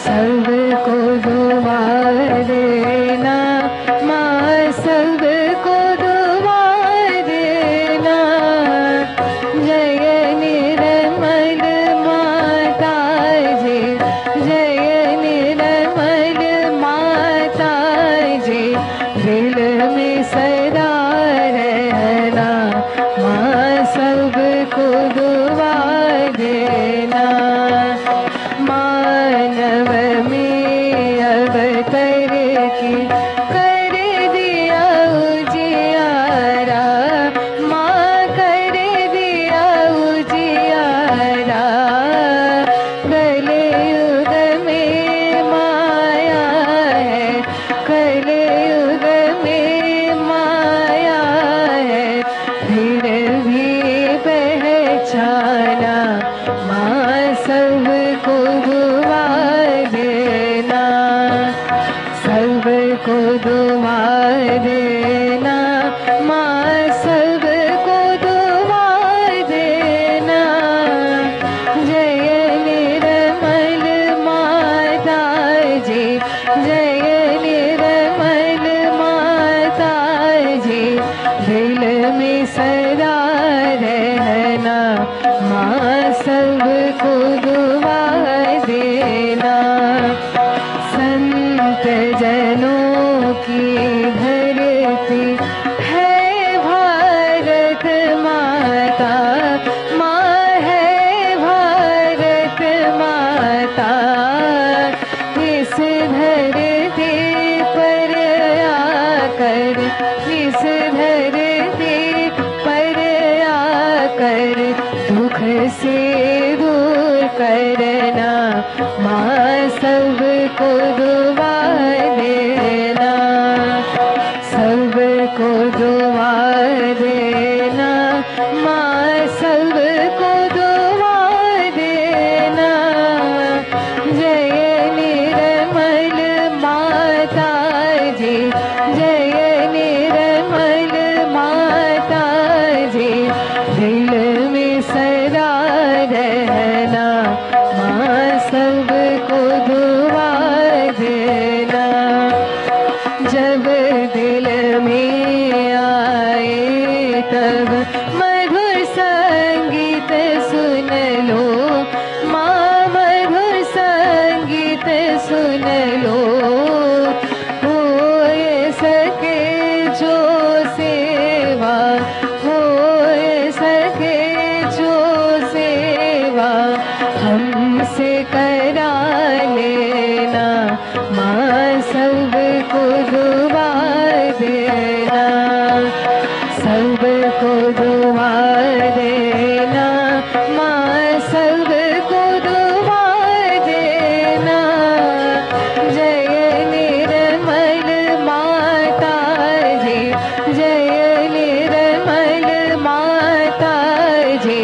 सबको दुआ देना माँ, सबको दुआ देना। जय निर्मल माता जी, जय निर्मल माता जी, दिल में सदा रहना माँ, सबको दुआ देना। मानव में अवतर की कर दिया उजियारा माँ, कर दिया उजियारा। कलयुग में माया है, कलयुग में माया है, फिर भी पहचाना माँ, सबको दुआ देना। सबको दुआ देना माँ, सबको दुआ देना। जय निर्मल माता जी, जय निर्मल माता जी, दिल में सदा रहना माँ, सबको दुआ देना। संत जनों की धरती है भारत माता माँ, है भारत माता। इस धरती पर आकर, इस धरती पर आकर दुख से दूर करना माँ, सबको दुआ देना। सबको दुआ देना माँ, सबको दुआ देना। जय निर्मल माता जी, जय निर्मल माता जी, दिल में सदा रहना माँ, सब सबको दुआ देना, सबको दुआ देना, माँ सबको दुआ देना। जय निर्मल माता जी, जय निर्मल माता जी,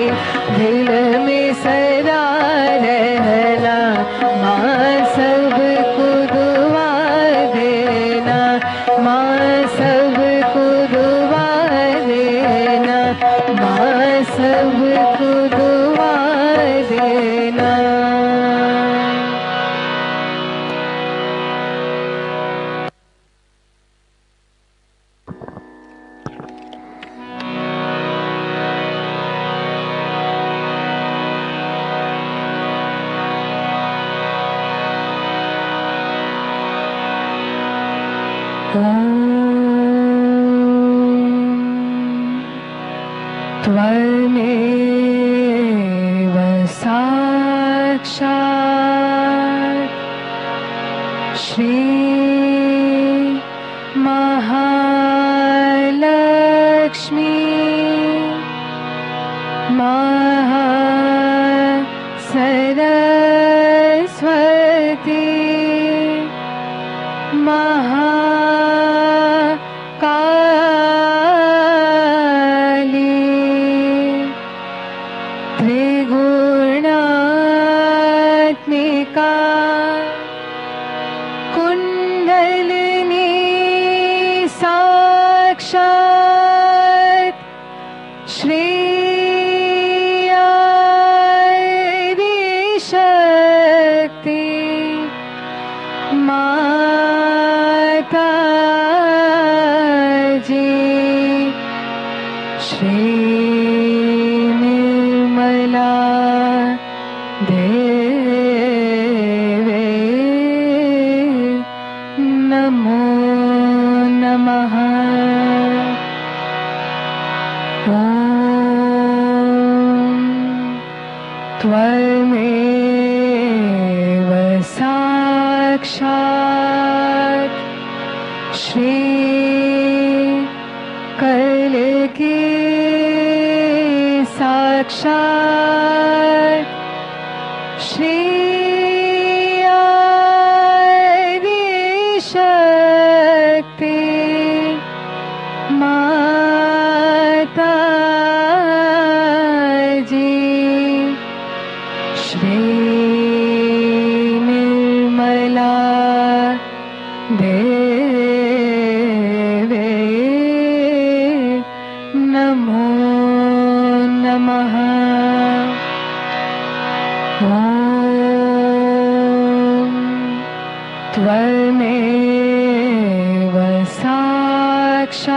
दिल में सदा रहना, माँ सबको दुआ देना, माँ सबको दुआ देना, माँ सबको दुआ देना। त्वमेव साक्षात् श्री महालक्ष्मी महासरस्वती त्रिगुणात्मिका कुण्डलिनी साक्षात् श्री आदिशक्ति माता जी, श्री निर्मला देवी नमो नमः। ॐ त्वमेव साक्षात् श्री कल्की साक्षात् श्री आदिशक्ति माता जी, श्री निर्मला देवी नमो नमः। ॐ त्वमेव साक्षात्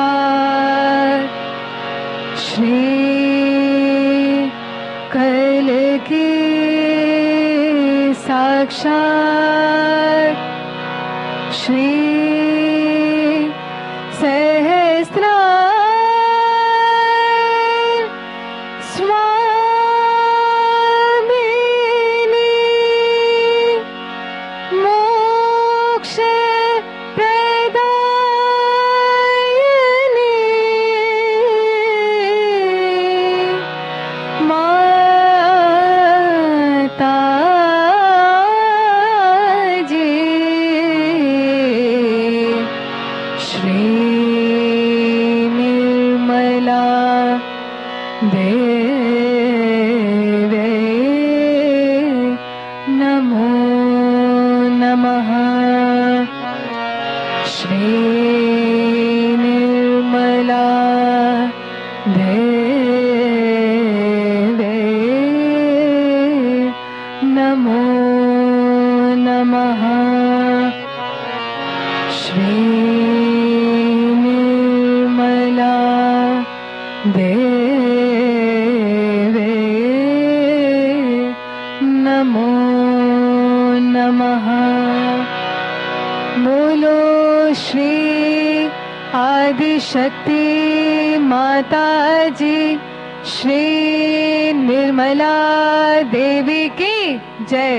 श्री कल्की साक्षात् श्री सहस्रार स्वामिनी मोक्ष प्रदायिनी माता जी, श्री निर्मला देवी नमो नमः। श्री निर्मला देवी नमो नमः। श्री निर्मला देवी नमो नमः। बोलो श्री आदिशक्ति माता जी, श्री निर्मला देवी की जय।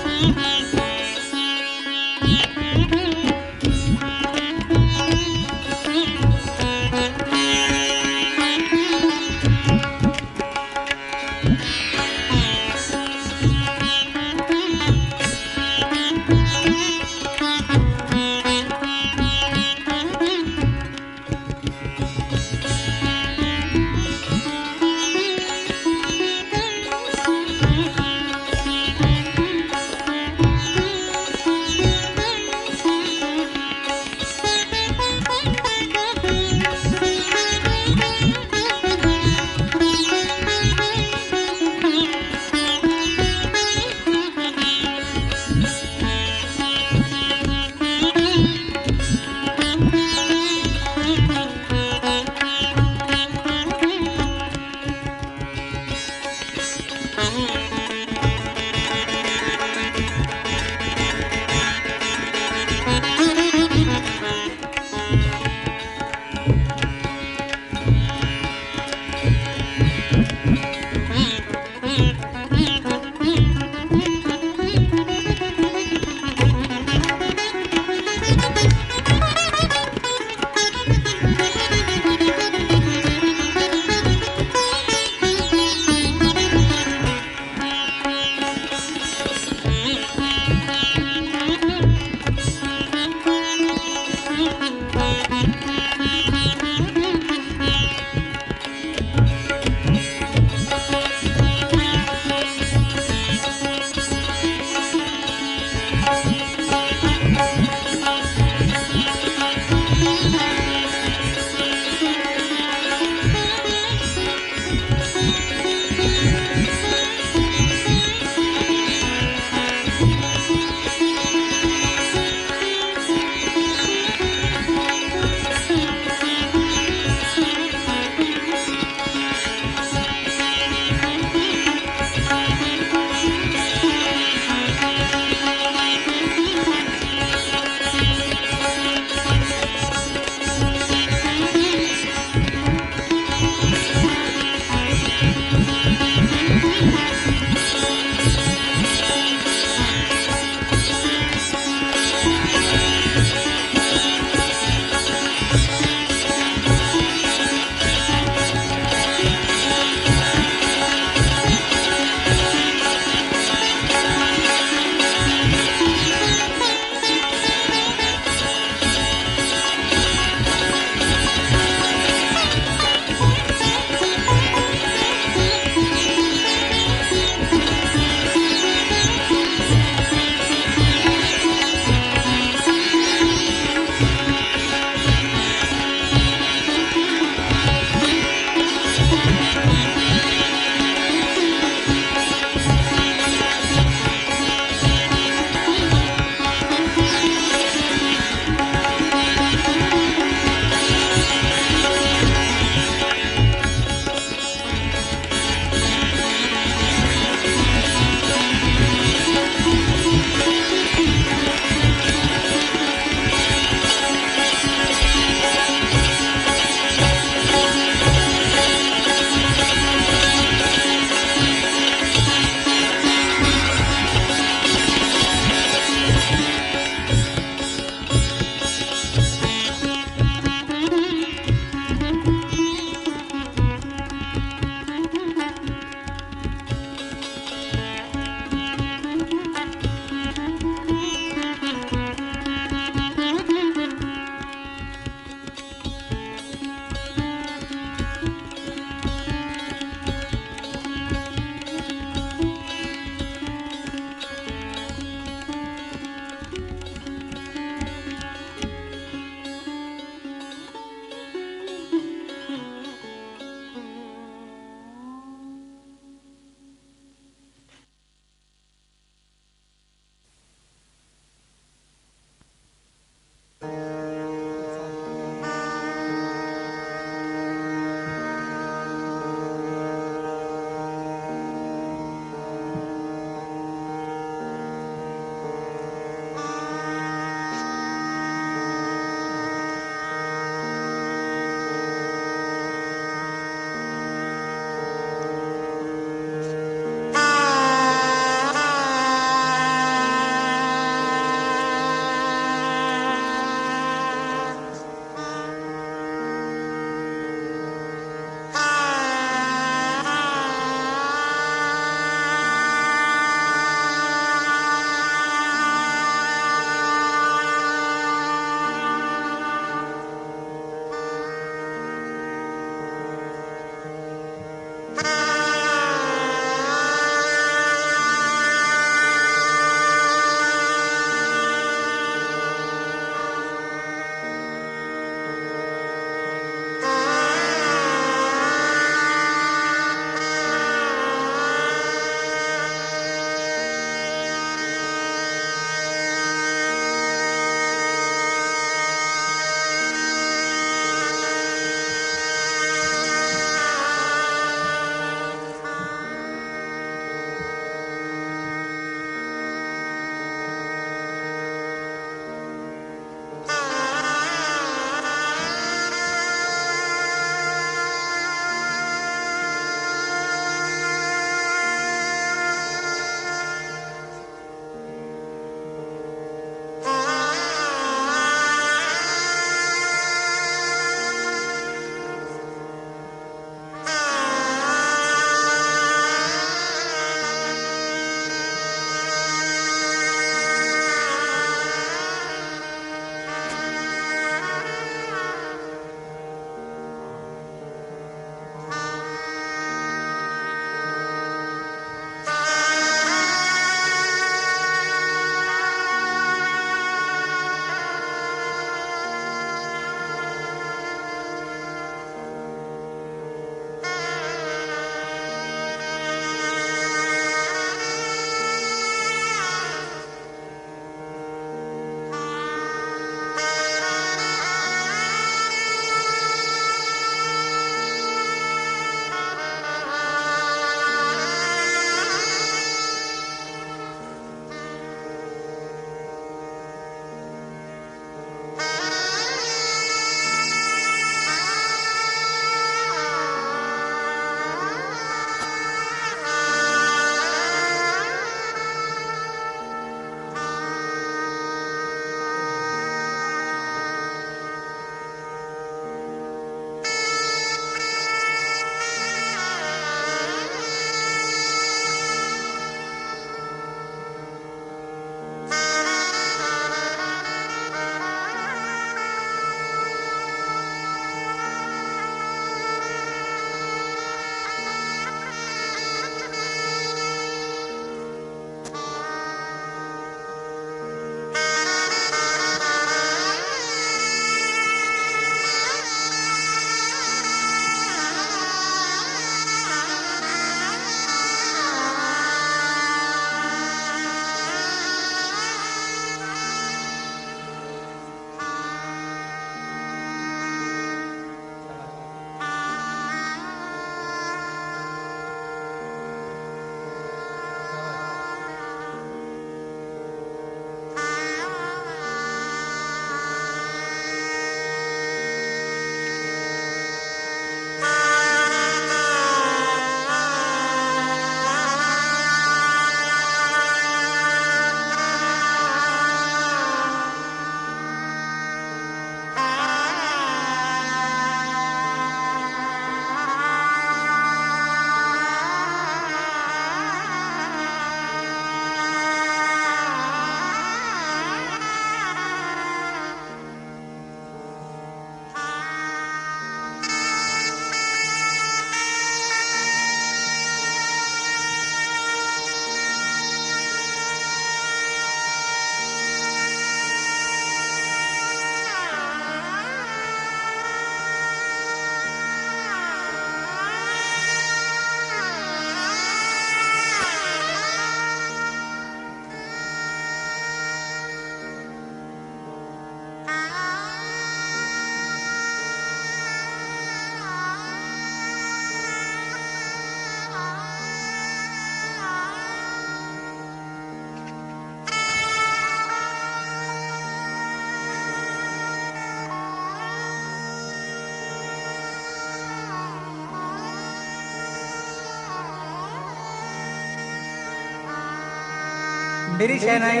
मेरी शहनाई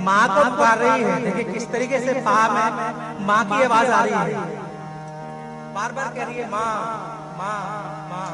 माँ को पुकार रही है। देखिए किस तरीके से पा में माँ की आवाज आ रही है, बार बार कह रही है माँ माँ माँ।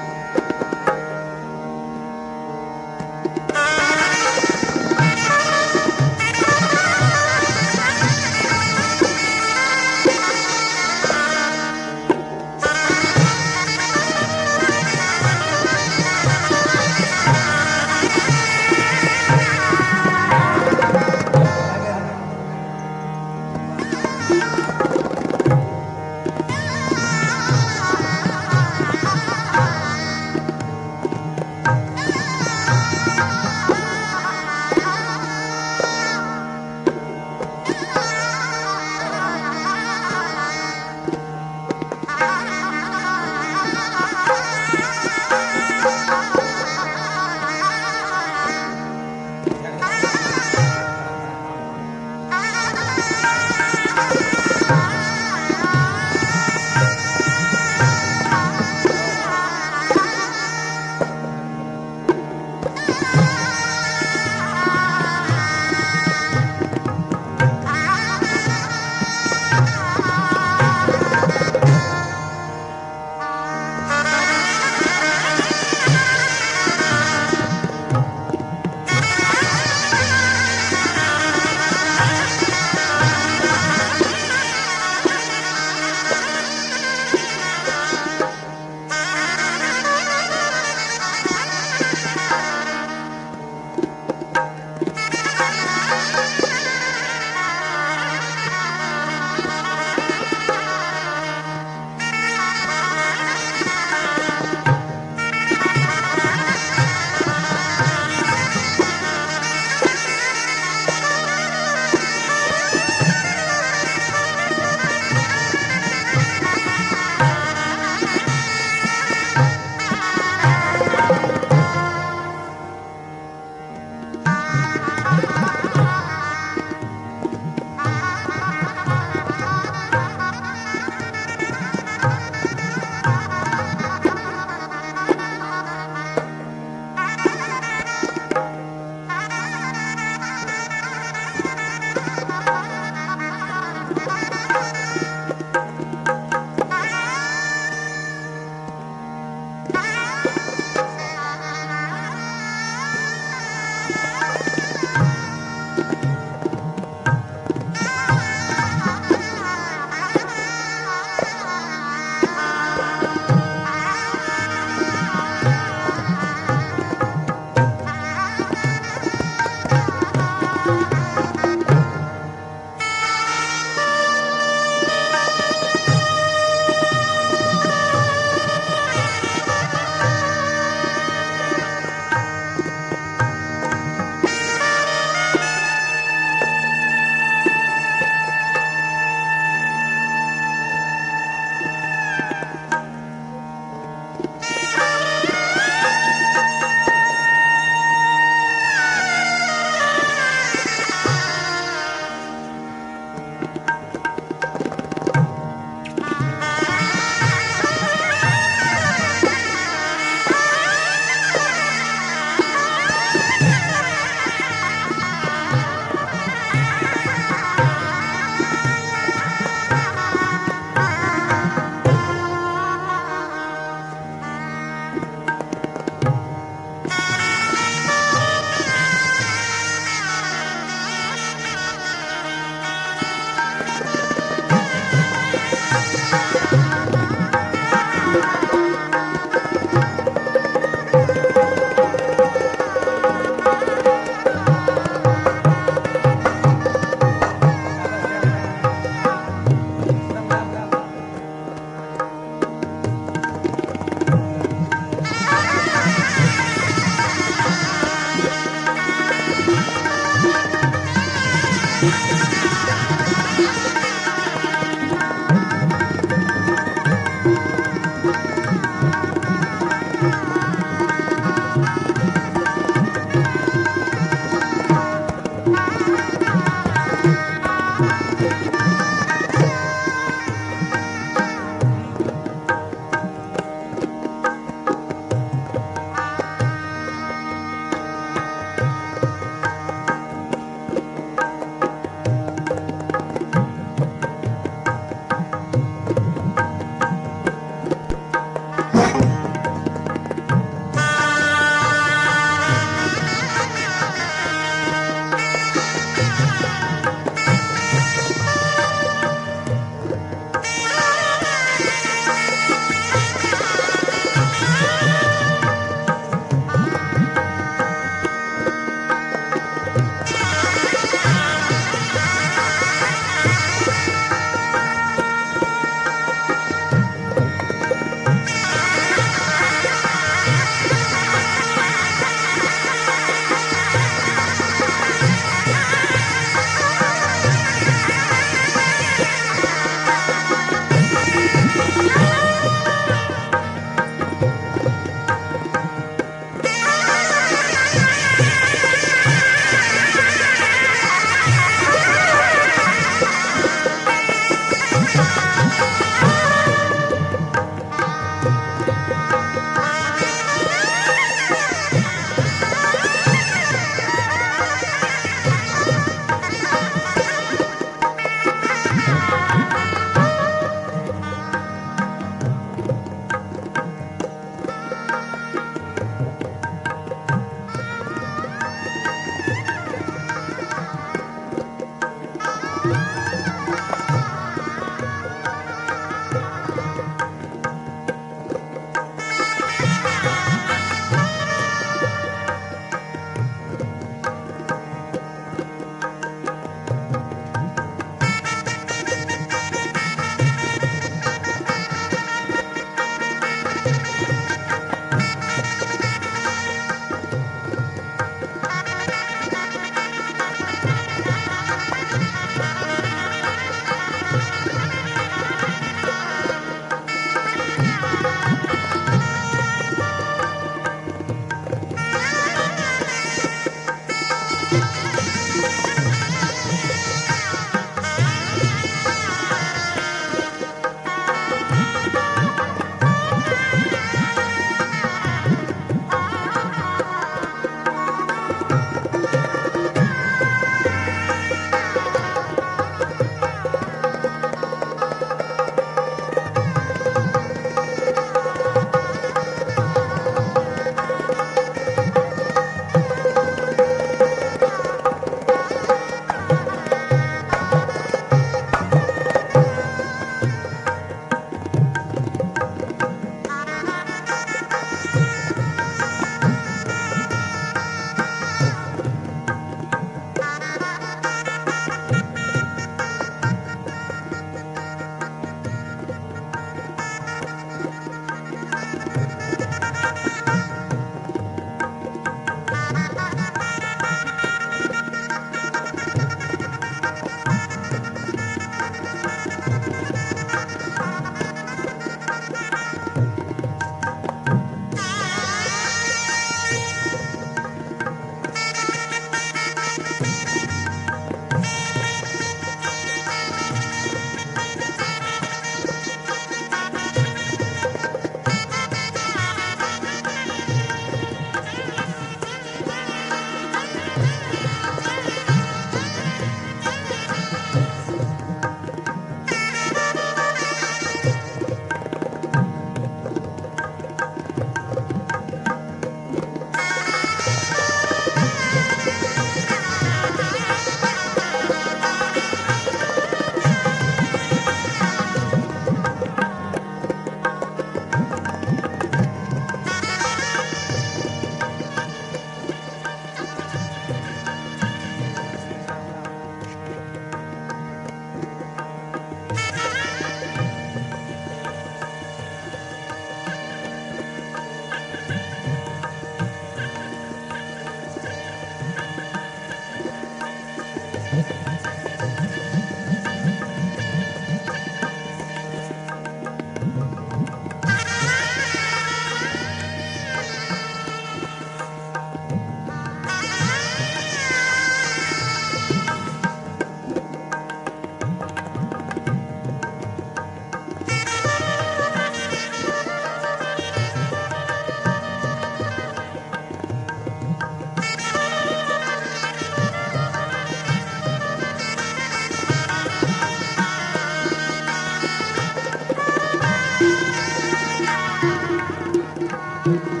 Thank you.